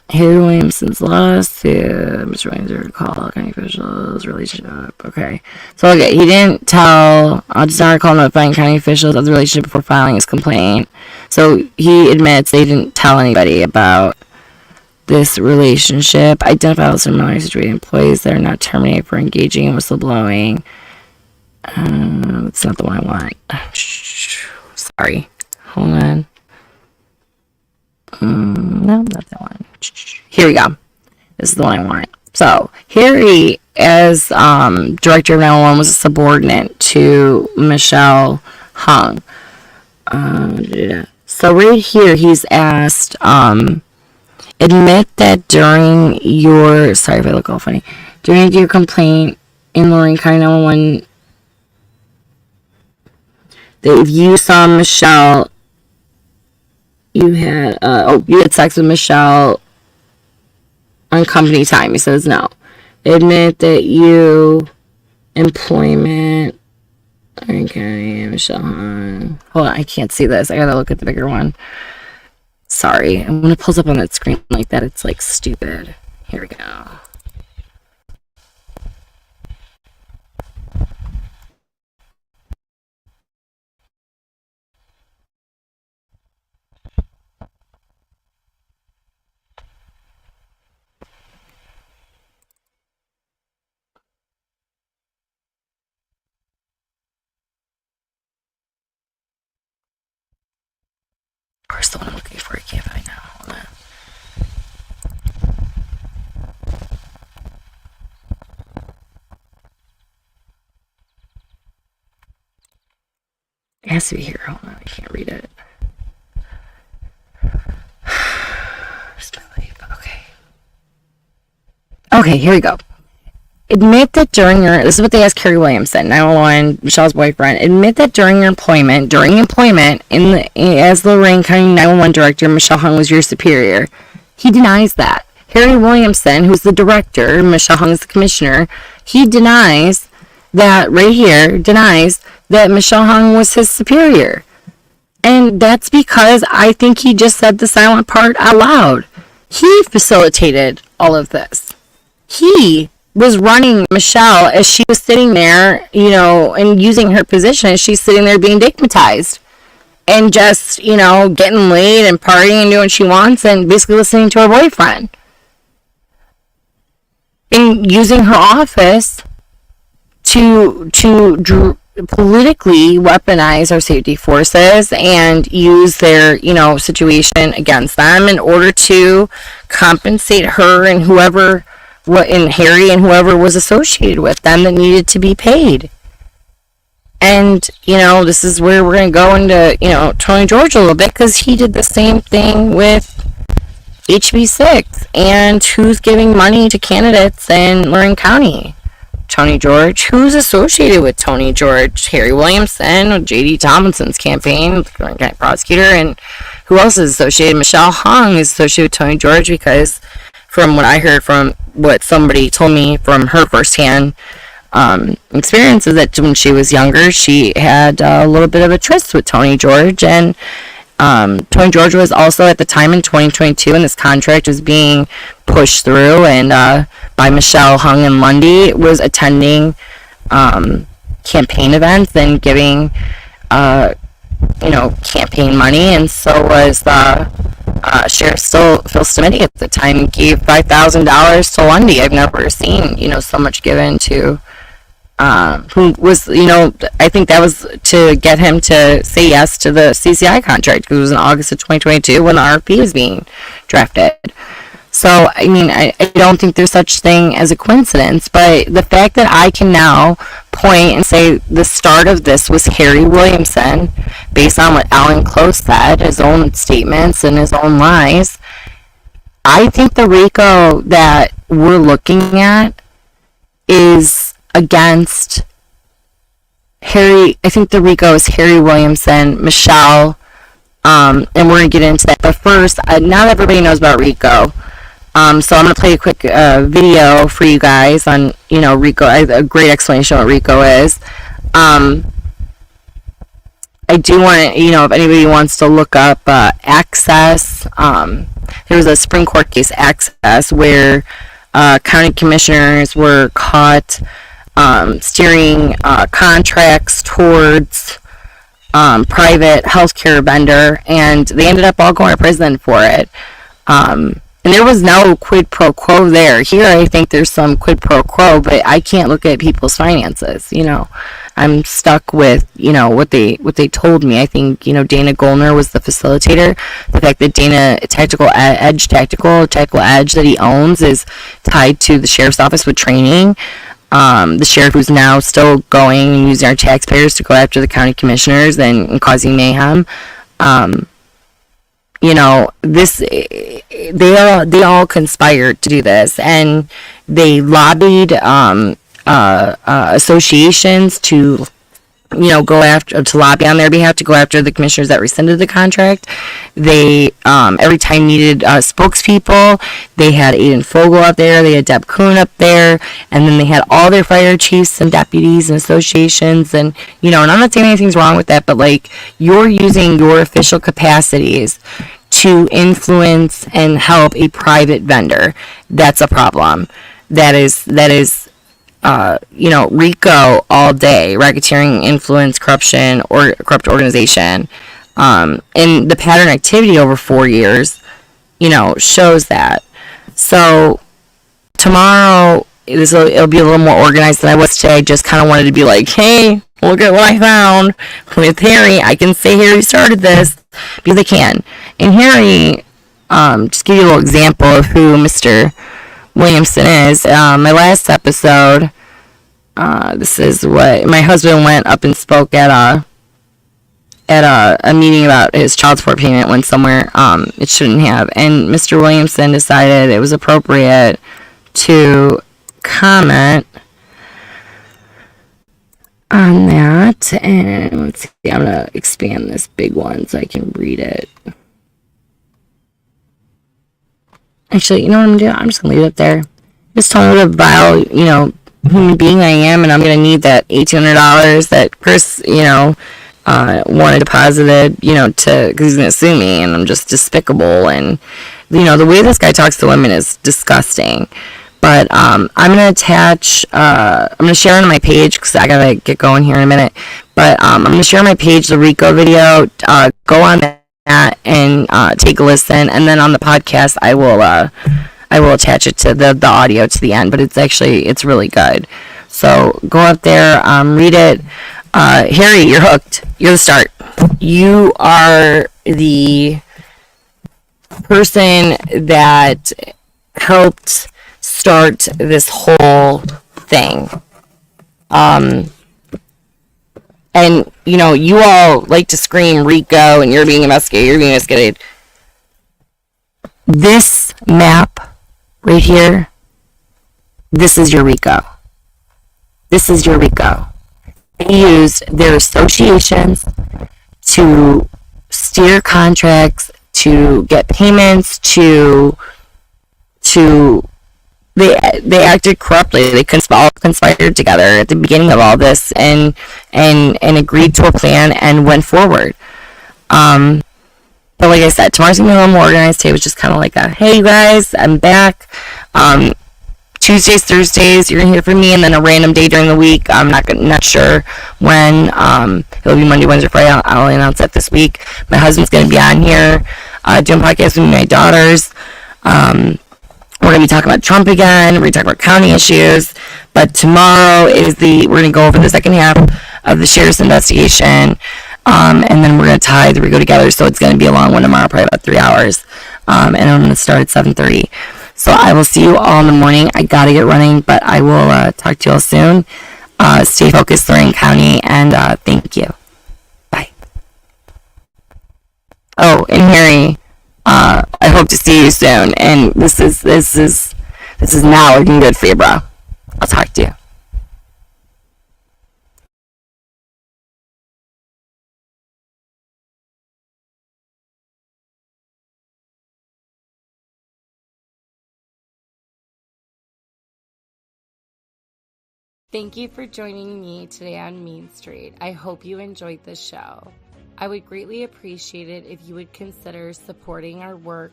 Harry Williamson's lawsuit, Mr. Williamson call county officials, relationship. Okay. So, he didn't tell, just not recall notifying county officials of the relationship before filing his complaint. So, he admits they didn't tell anybody about this relationship. Identify all similarly situated employees that are not terminated for engaging in whistleblowing. That's not the one I want. Sorry. Hold on. No, not that one. Here we go. This is the one I want. So, Harry, as director of 911, was a subordinate to Michelle Hung. So, right here, he's asked, admit that during your, sorry if I look all funny, during your complaint in Lorain County 911, that if you saw Michelle, you had sex with Michelle on company time. He says no. Admit that you employment. Okay, Michelle. Hold on, I can't see this. I gotta look at the bigger one. Sorry, when it pulls up on that screen like that, it's like stupid. Here we go. Where's the one I'm looking for? I can't find now. Hold on. It has to be here. Hold on, I can't read it. Okay. Okay, here we go. Admit that during your, this is what they asked Carrie Williamson, 911, Michelle's boyfriend. Admit that during employment, as Lorain County 911 director, Michelle Hung was your superior. He denies that. Harry Williamson, who's the director, Michelle Hung is the commissioner, he denies that right here, denies that Michelle Hung was his superior. And that's because I think he just said the silent part out loud. He facilitated all of this. He was running Michelle as she was sitting there, and using her position as she's sitting there being digmatized and just, getting laid and partying and doing what she wants and basically listening to her boyfriend. And using her office to politically weaponize our safety forces and use their, situation against them in order to compensate her and Harry and whoever was associated with them that needed to be paid. And, this is where we're going to go into, Tony George a little bit, because he did the same thing with HB6 and who's giving money to candidates in Lorain County. Tony George. Who's associated with Tony George? Harry Williamson, J.D. Tomlinson's campaign, the Lorain County prosecutor, and who else is associated? Michelle Hung is associated with Tony George because from what I heard, from what somebody told me from her firsthand experience, is that when she was younger, she had a little bit of a tryst with Tony George, and Tony George was also at the time in 2022, and this contract was being pushed through, and by Michelle Hung and Lundy, was attending campaign events and giving campaign money, and so was Sheriff Phil Smitty at the time gave $5,000 to Lundy. I've never seen, so much given to, who was, I think that was to get him to say yes to the CCI contract, because it was in August of 2022 when the RFP was being drafted. So, I don't think there's such thing as a coincidence, but the fact that I can now point and say the start of this was Harry Williamson, based on what Alan Close said, his own statements and his own lies, I think the RICO that we're looking at is against Harry. I think the RICO is Harry Williamson, Michelle, and we're going to get into that. But first, not everybody knows about RICO. So I'm going to play a quick video for you guys on, RICO, a great explanation of what RICO is. I do want to, if anybody wants to look up Access, there was a Supreme Court case, Access, where county commissioners were caught steering contracts towards private healthcare vendor, and they ended up all going to prison for it. And there was no quid pro quo there. Here, I think there's some quid pro quo, but I can't look at people's finances. I'm stuck with, what they told me. I think, Dana Gollner was the facilitator. The fact that Dana Tactical Edge that he owns is tied to the sheriff's office with training. The sheriff who's now still going and using our taxpayers to go after the county commissioners and causing mayhem. They all conspired to do this, and they lobbied associations to lobby on their behalf to go after the commissioners that rescinded the contract. They every time needed spokespeople. They had Aiden Fogel up there, they had Deb Kuhn up there, and then they had all their fire chiefs and deputies and associations, and and I'm not saying anything's wrong with that, but you're using your official capacities to influence and help a private vendor. That's a problem. That is RICO all day, racketeering, influence, corruption, or corrupt organization. And the pattern activity over 4 years, shows that. So tomorrow, it'll be a little more organized than I was today. I just kind of wanted to be like, hey, look at what I found with Harry. I can say Harry started this because I can. And Harry, just give you a little example of who Mr. Williamson is. My last episode, this is what my husband went up and spoke at a meeting about his child support payment went somewhere it shouldn't have, and Mr. Williamson decided it was appropriate to comment on that. And let's see, I'm gonna expand this big one so I can read it. Actually, you know what I'm gonna do? I'm just gonna leave it up there. Just tell me what a vile, human being I am, and I'm gonna need that $1,800 that Chris, wanted deposited, because he's gonna sue me, and I'm just despicable. And the way this guy talks to women is disgusting. But I'm gonna attach, I'm gonna share on my page because I gotta get going here in a minute. But I'm gonna share on my page the RICO video. Go on that and take a listen, and then on the podcast I will attach it to the audio to the end. But it's really good. So go up there, read it. Harry, you're hooked. You're the start. You are the person that helped start this whole thing. And, you all like to scream RICO and you're being investigated. This map right here, this is your RICO. This is your RICO. They used their associations to steer contracts, to get payments, they acted corruptly. They all conspired together at the beginning of all this and agreed to a plan and went forward. But like I said, tomorrow's gonna be a little more organized. Today was just kind of like a, hey you guys, I'm back. Tuesdays, Thursdays, you're gonna hear from me, and then a random day during the week. I'm not sure when. It'll be Monday, Wednesday, Friday. I'll announce that this week. My husband's gonna be on here doing podcasts with my daughters. We're gonna be talking about Trump again. We're gonna talk about county issues. But tomorrow we're gonna go over the second half of the sheriff's investigation, and then we're gonna tie the RICO together. So it's gonna be a long one tomorrow, probably about 3 hours. And I'm gonna start at 7:30. So I will see you all in the morning. I gotta get running, but I will talk to you all soon. Stay focused, Lorain County, and thank you. Bye. Oh, and Harry, I hope to see you soon. And this is now looking good for you, bro. I'll talk to you. Thank you for joining me today on Mean Street. I hope you enjoyed the show. I would greatly appreciate it if you would consider supporting our work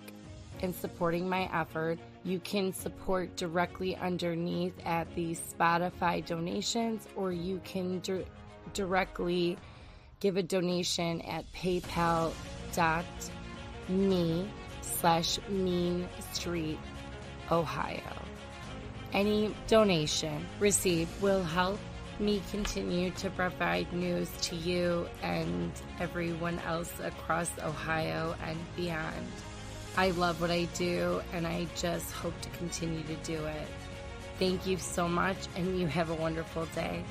and supporting my effort. You can support directly underneath at the Spotify donations, or you can directly give a donation at paypal.me/meanstreetohio. Any donation received will help me continue to provide news to you and everyone else across Ohio and beyond. I love what I do, and I just hope to continue to do it. Thank you so much, and you have a wonderful day.